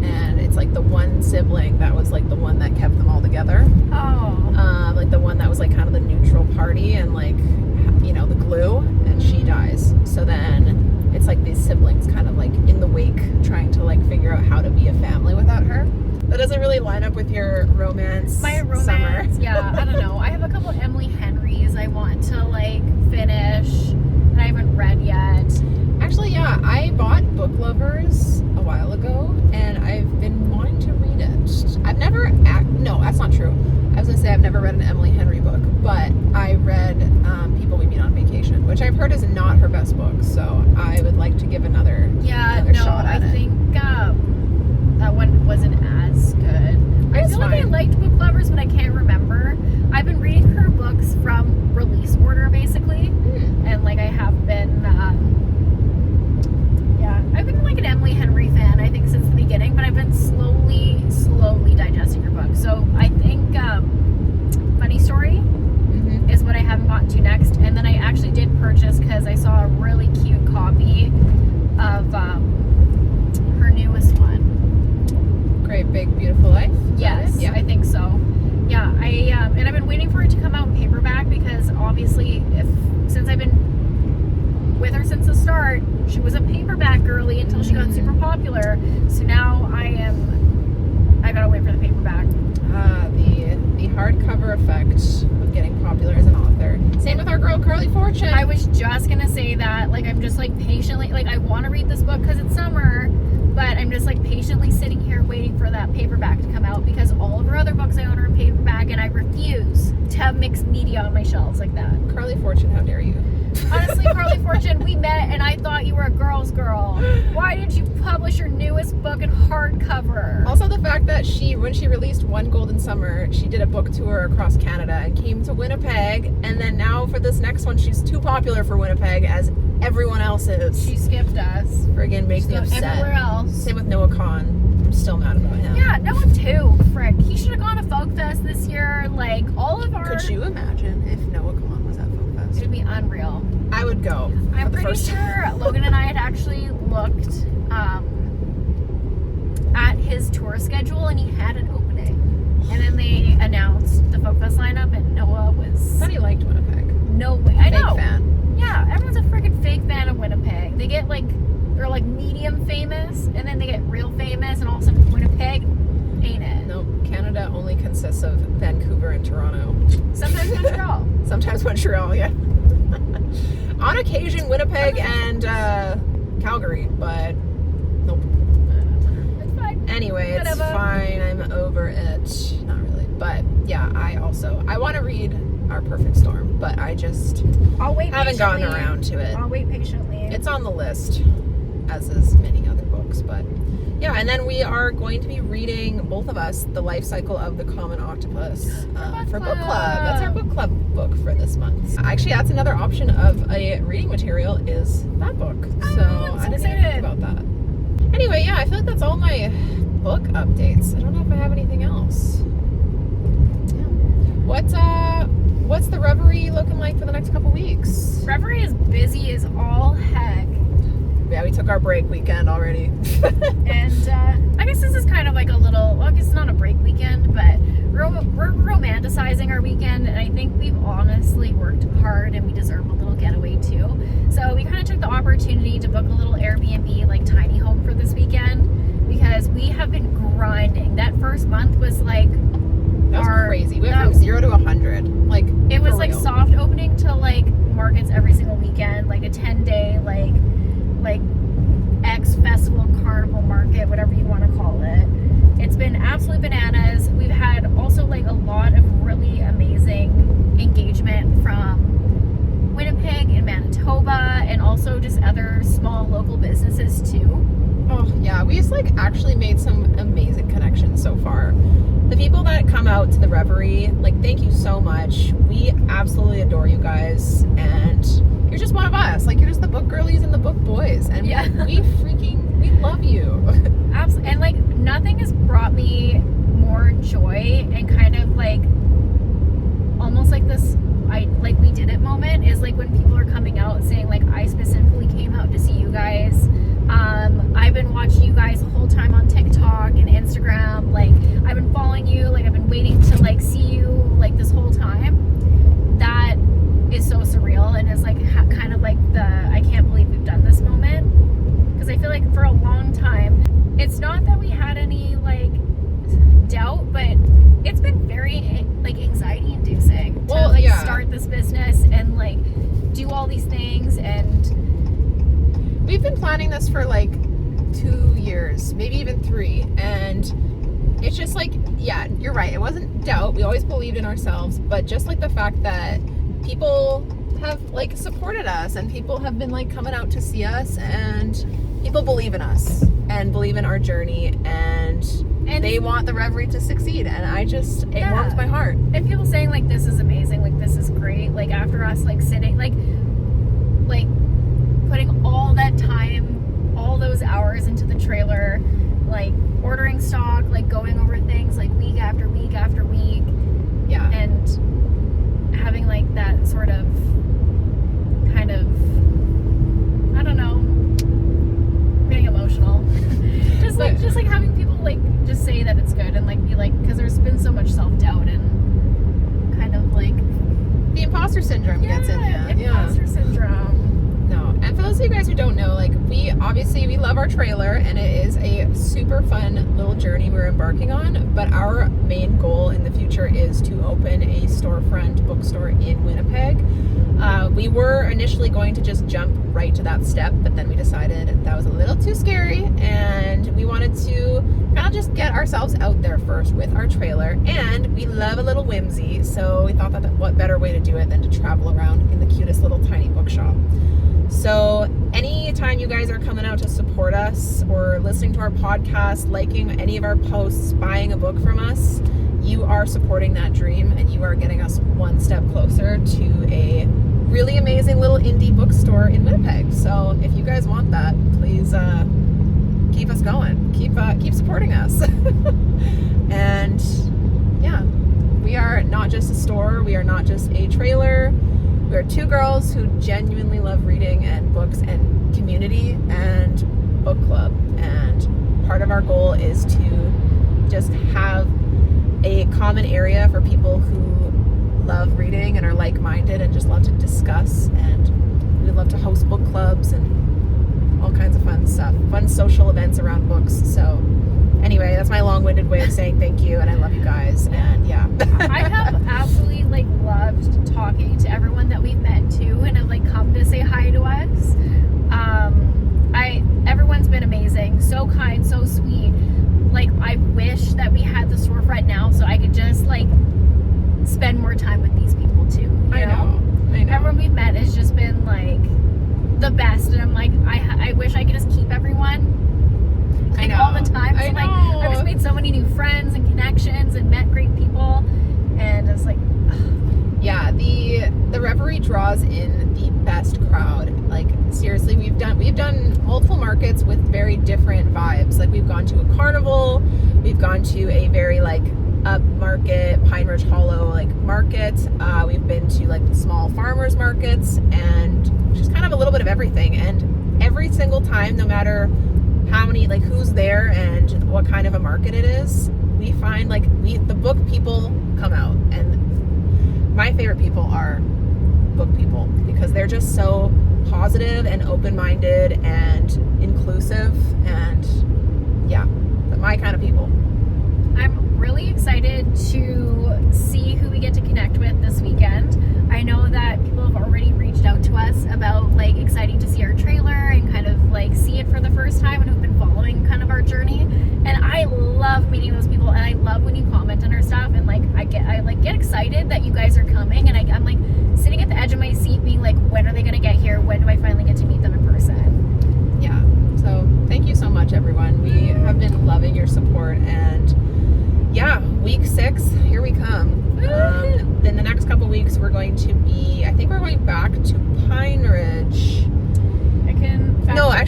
Speaker 1: and it's like the one sibling that was like the one that kept them all together. Like the one that was like kind of the neutral party and like the glue, and she dies. So then it's like these siblings kind of like in the wake trying to like figure out how to be a family without her. That doesn't really line up with your romance.
Speaker 2: My romance,
Speaker 1: summer.
Speaker 2: Yeah, I don't know. I have a couple Emily Henrys I want to like finish, and I haven't read yet.
Speaker 1: Actually, yeah, I bought Book Lovers a while ago, and I've been wanting to read it. I've never, no, that's not true. I was gonna say I've never read an Emily Henry book, but I read People We Meet on Vacation, which I've heard is not her best book, so I would like to give another shot at it.
Speaker 2: I think that one wasn't as good. I feel like I liked Book Lovers, but I can't remember. I've been reading her books from release order, basically, and like I have been, I've been like an Emily Henry fan, I think, since the beginning, but I've been slowly digesting her book. So I think Funny Story is what I haven't gotten to next, and then I actually did purchase, because I saw a really cute copy of her newest one.
Speaker 1: Great Big Beautiful Life?
Speaker 2: Yes, yeah. I think so. Yeah, and I've been waiting for it to come out in paperback, because obviously since I've been with her since the start, she was a paperback girly until she got super popular. So now I gotta wait for the paperback.
Speaker 1: The hardcover effect of getting popular as an author. Same with our girl Carly Fortune.
Speaker 2: I was just gonna say that. Like, I'm just like patiently, like, I want to read this book because it's summer, but I'm just like patiently sitting here waiting for that paperback to come out, because all of her other books I own are in paperback, and I refuse to have mixed media on my shelves like that.
Speaker 1: Carly Fortune, how dare you?
Speaker 2: Honestly, Carly Fortune, we met and I thought you were a girl's girl. Why did you publish your newest book in hardcover?
Speaker 1: Also, the fact that when she released One Golden Summer, she did a book tour across Canada and came to Winnipeg, and then now for this next one, she's too popular for Winnipeg, as everyone else is.
Speaker 2: She skipped us.
Speaker 1: Friggin' makes me upset.
Speaker 2: Everywhere else.
Speaker 1: Same with Noah Kahn. I'm still mad about him.
Speaker 2: Yeah, Noah too. Frick. He should have gone to Folk Fest this year. Like, all of our...
Speaker 1: Could you imagine if Noah Kahn was at Folk Fest?
Speaker 2: It would be unreal.
Speaker 1: I would go.
Speaker 2: I'm pretty sure Logan and I had actually looked at his tour schedule, and he had an opening. And then they announced the Folk Fest lineup, and Noah was...
Speaker 1: I thought he liked Winnipeg.
Speaker 2: No way. I know.
Speaker 1: Fake fan.
Speaker 2: Yeah, everyone's a freaking fake fan of Winnipeg. They get like, they're like medium famous, and then they get real famous, and all of a sudden Winnipeg ain't it.
Speaker 1: No, Canada only consists of Vancouver and Toronto.
Speaker 2: Sometimes Montreal.
Speaker 1: Sometimes Montreal, yeah. On occasion, Winnipeg and Calgary, but nope.
Speaker 2: It's fine.
Speaker 1: Anyway, it's
Speaker 2: Whatever.
Speaker 1: fine. I'm over it. Not really. But yeah, I want to read Our Perfect Storm, but I just haven't gotten around to it.
Speaker 2: I'll wait patiently.
Speaker 1: It's on the list, as is many other books, but yeah. And then we are going to be reading, both of us, The Life Cycle of the Common Octopus for book club. That's our book club book for this month. Actually, that's another option of a reading material, is that book. So I didn't even think about that. Anyway, yeah, I feel like that's all my book updates. I don't know if I have anything else. Yeah. What's the Reverie looking like for the next couple weeks?
Speaker 2: Reverie is busy as all heck.
Speaker 1: Yeah, we took our break weekend already.
Speaker 2: And I guess this is kind of like a little, well, I guess it's not a break weekend, but we're romanticizing our weekend, and I think we've honestly worked hard, and we deserve a little getaway too. So we kind of took the opportunity to book a little Airbnb, like tiny home, for this weekend, because we have been grinding. That first month was like,
Speaker 1: that was crazy. We went from 0 to 100. Like,
Speaker 2: it was like soft opening to like markets every single weekend, like a 10-day like X festival, carnival market, whatever you want to call it. It's been absolutely bananas. We've had also like a lot of really amazing engagement from Winnipeg and Manitoba, and also just other small local businesses too.
Speaker 1: Oh yeah, we just like actually made some amazing connections so far. The people that come out to the Reverie, like, thank you so much. We absolutely adore you guys, and you're just one of us. Like, you're just the book girlies and the book boys, and
Speaker 2: yeah.
Speaker 1: we love you.
Speaker 2: Absolutely. And like, nothing has brought me more joy and kind of like almost like this like we did it moment, is like when people are coming out saying like, I specifically came out to see you guys. I've been watching you guys the whole time on TikTok and Instagram. Like, I've been following you. Like, I've been waiting to like see you like this whole time. That is so surreal, and is like kind of like the I can't believe we've done this moment, because I feel like for a long time, it's not that we had any like doubt, but it's been very like anxiety inducing to start this business, and like do all these things. And
Speaker 1: we've been planning this for like 2 years, maybe even 3, and it's just like, yeah, you're right, it wasn't doubt, we always believed in ourselves, but just like the fact that people have like supported us and people have been like coming out to see us, and people believe in us and believe in our journey, and they want the Reverie to succeed, and it warms my heart.
Speaker 2: And people saying like, this is amazing, like this is great, like after us like sitting like putting all that time, all those hours into the trailer, like ordering stock, like going over things like week after week after week,
Speaker 1: yeah,
Speaker 2: and having like that sort of kind of, I don't know, I'm getting emotional. just like having people like just say that it's good, and like be like, because there's been so much self-doubt and kind of like
Speaker 1: the imposter syndrome gets in you.
Speaker 2: Imposter syndrome.
Speaker 1: No, and for those of you guys who don't know, like we love our trailer, and it is a super fun little journey we're embarking on, but our main goal in the future is to open a storefront bookstore in Winnipeg. We were initially going to just jump right to that step, but then we decided that was a little too scary, and we wanted to kind of just get ourselves out there first with our trailer, and we love a little whimsy, so we thought that what better way to do it than to travel around in the cutest little tiny bookshop. So anytime you guys are coming out to support us or listening to our podcast, liking any of our posts, buying a book from us, you are supporting that dream, and you are getting us one step closer to a really amazing little indie bookstore in Winnipeg. So if you guys want that, please keep us going. Keep supporting us. And yeah, we are not just a store. We are not just a trailer. We are 2 girls who genuinely love reading and books and community and book club. And part of our goal is to just have a common area for people who love reading and are like-minded and just love to discuss. And we would love to host book clubs and all kinds of fun stuff, fun social events around books. So anyway, that's my long-winded way of saying thank you, and I love you guys. And yeah,
Speaker 2: I have absolutely like loved talking to everyone that we've met too, and have like come to say hi to us. Everyone's been amazing, so kind, so sweet. Like I wish that we had the storefront now, so I could just like spend more time with these people too. You know? Everyone we've met has just been like the best, and I'm like, I wish I could just keep everyone like all the time. So, like I've just made so many new friends and connections and met great people, and it's like,
Speaker 1: yeah, the Reverie draws in the best crowd. Like seriously, we've done multiple markets with very different vibes. Like we've gone to a carnival, we've gone to a very like up market, Pine Ridge Hollow like market. We've been to like small farmers markets, and just kind of a little bit of everything. And every single time, no matter how many, like who's there and what kind of a market it is, we find like the book people come out, and my favorite people are book people because they're just so positive and open-minded and inclusive, and yeah, my kind of people.
Speaker 2: I'm really excited to see who we get to connect with this weekend. I know that people have already reached out to us about like exciting to see our trailer and kind of like see it for the first time, and who've been following kind of our journey. And I love meeting those people, and I love when you comment on our stuff, and like I get excited that you guys are coming, and I'm like sitting at the edge of my seat being like, when are they gonna get here? When do I finally get to meet them in person?
Speaker 1: Yeah, so thank you so much, everyone. We have been loving your support, and yeah, week 6, here we come. Then the next couple weeks we're going to be, I think we're going back to Pine Ridge.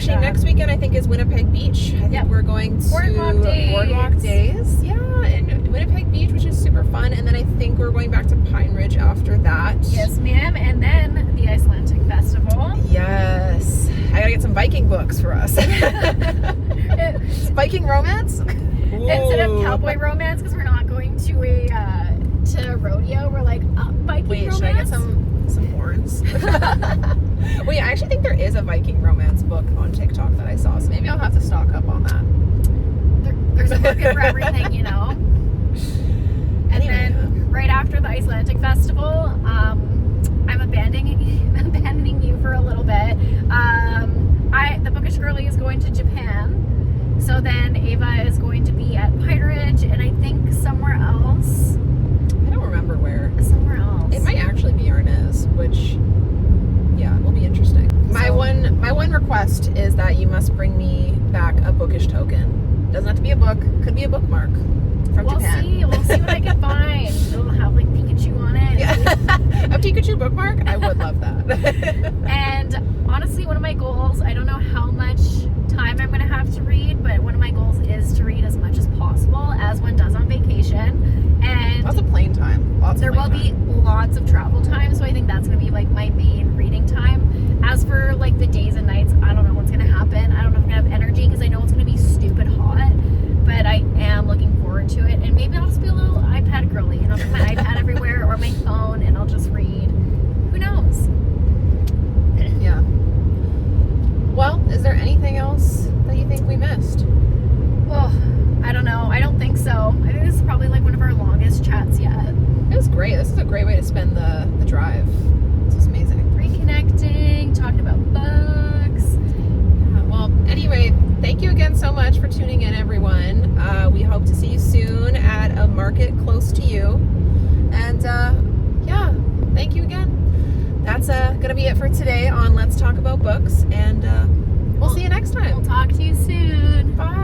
Speaker 1: Next weekend I think is Winnipeg Beach. I think we're going to Boardwalk Days. Yeah, and Winnipeg Beach, which is super fun. And then I think we're going back to Pine Ridge after that.
Speaker 2: Yes, ma'am. And then the Icelandic Festival.
Speaker 1: Yes. I gotta get some Viking books for us. Viking romance?
Speaker 2: Instead of cowboy romance, because we're not going to a rodeo, we're like Viking romance.
Speaker 1: Should I get some horns? Wait, I actually think there is a Viking romance book on TikTok that I saw, so maybe I'll have to stock up on that.
Speaker 2: There's a market for everything, you know. And then right after the Icelandic Festival, I'm abandoning you for a little bit. The Bookish Girlie is going to Japan. So then Ava is going to be at Pine Ridge, and I think somewhere else.
Speaker 1: I don't remember where.
Speaker 2: Somewhere else.
Speaker 1: It might actually be Arnez, which, yeah, will be interesting. My one request is that you must bring me back a bookish token. Doesn't have to be a book. Could be a bookmark from Japan.
Speaker 2: We'll see what I can find. It'll have like Pikachu on it.
Speaker 1: Yeah. A Pikachu bookmark? I would love that.
Speaker 2: And honestly, one of my goals, I don't know how much time I'm going to have to read, but one of my goals is to read as much as possible as one does on vacation. And
Speaker 1: lots of plane time.
Speaker 2: There will be lots of travel time, so I think that's going to be like my main reading time. As for like the days and nights, I don't know what's going to happen. I don't know if I'm going to have energy because I know it's going to be stupid hot, but I am looking forward to it. And maybe I'll just be a little iPad girly, and I'll put my iPad everywhere or my phone, and I'll just read. Who knows?
Speaker 1: Yeah. Well, is there anything else that you think we missed?
Speaker 2: Oh, I don't know. I don't think so. I think this is probably like one of our longest chats yet.
Speaker 1: It was great. This is a great way to spend the drive. This is amazing.
Speaker 2: Reconnecting, talking about books.
Speaker 1: Yeah, well, anyway, thank you again so much for tuning in, everyone. We hope to see you soon at a market close to you. And yeah, thank you again. That's going to be it for today on Let's Talk About Books. And we'll see you next time.
Speaker 2: We'll talk to you soon.
Speaker 1: Bye.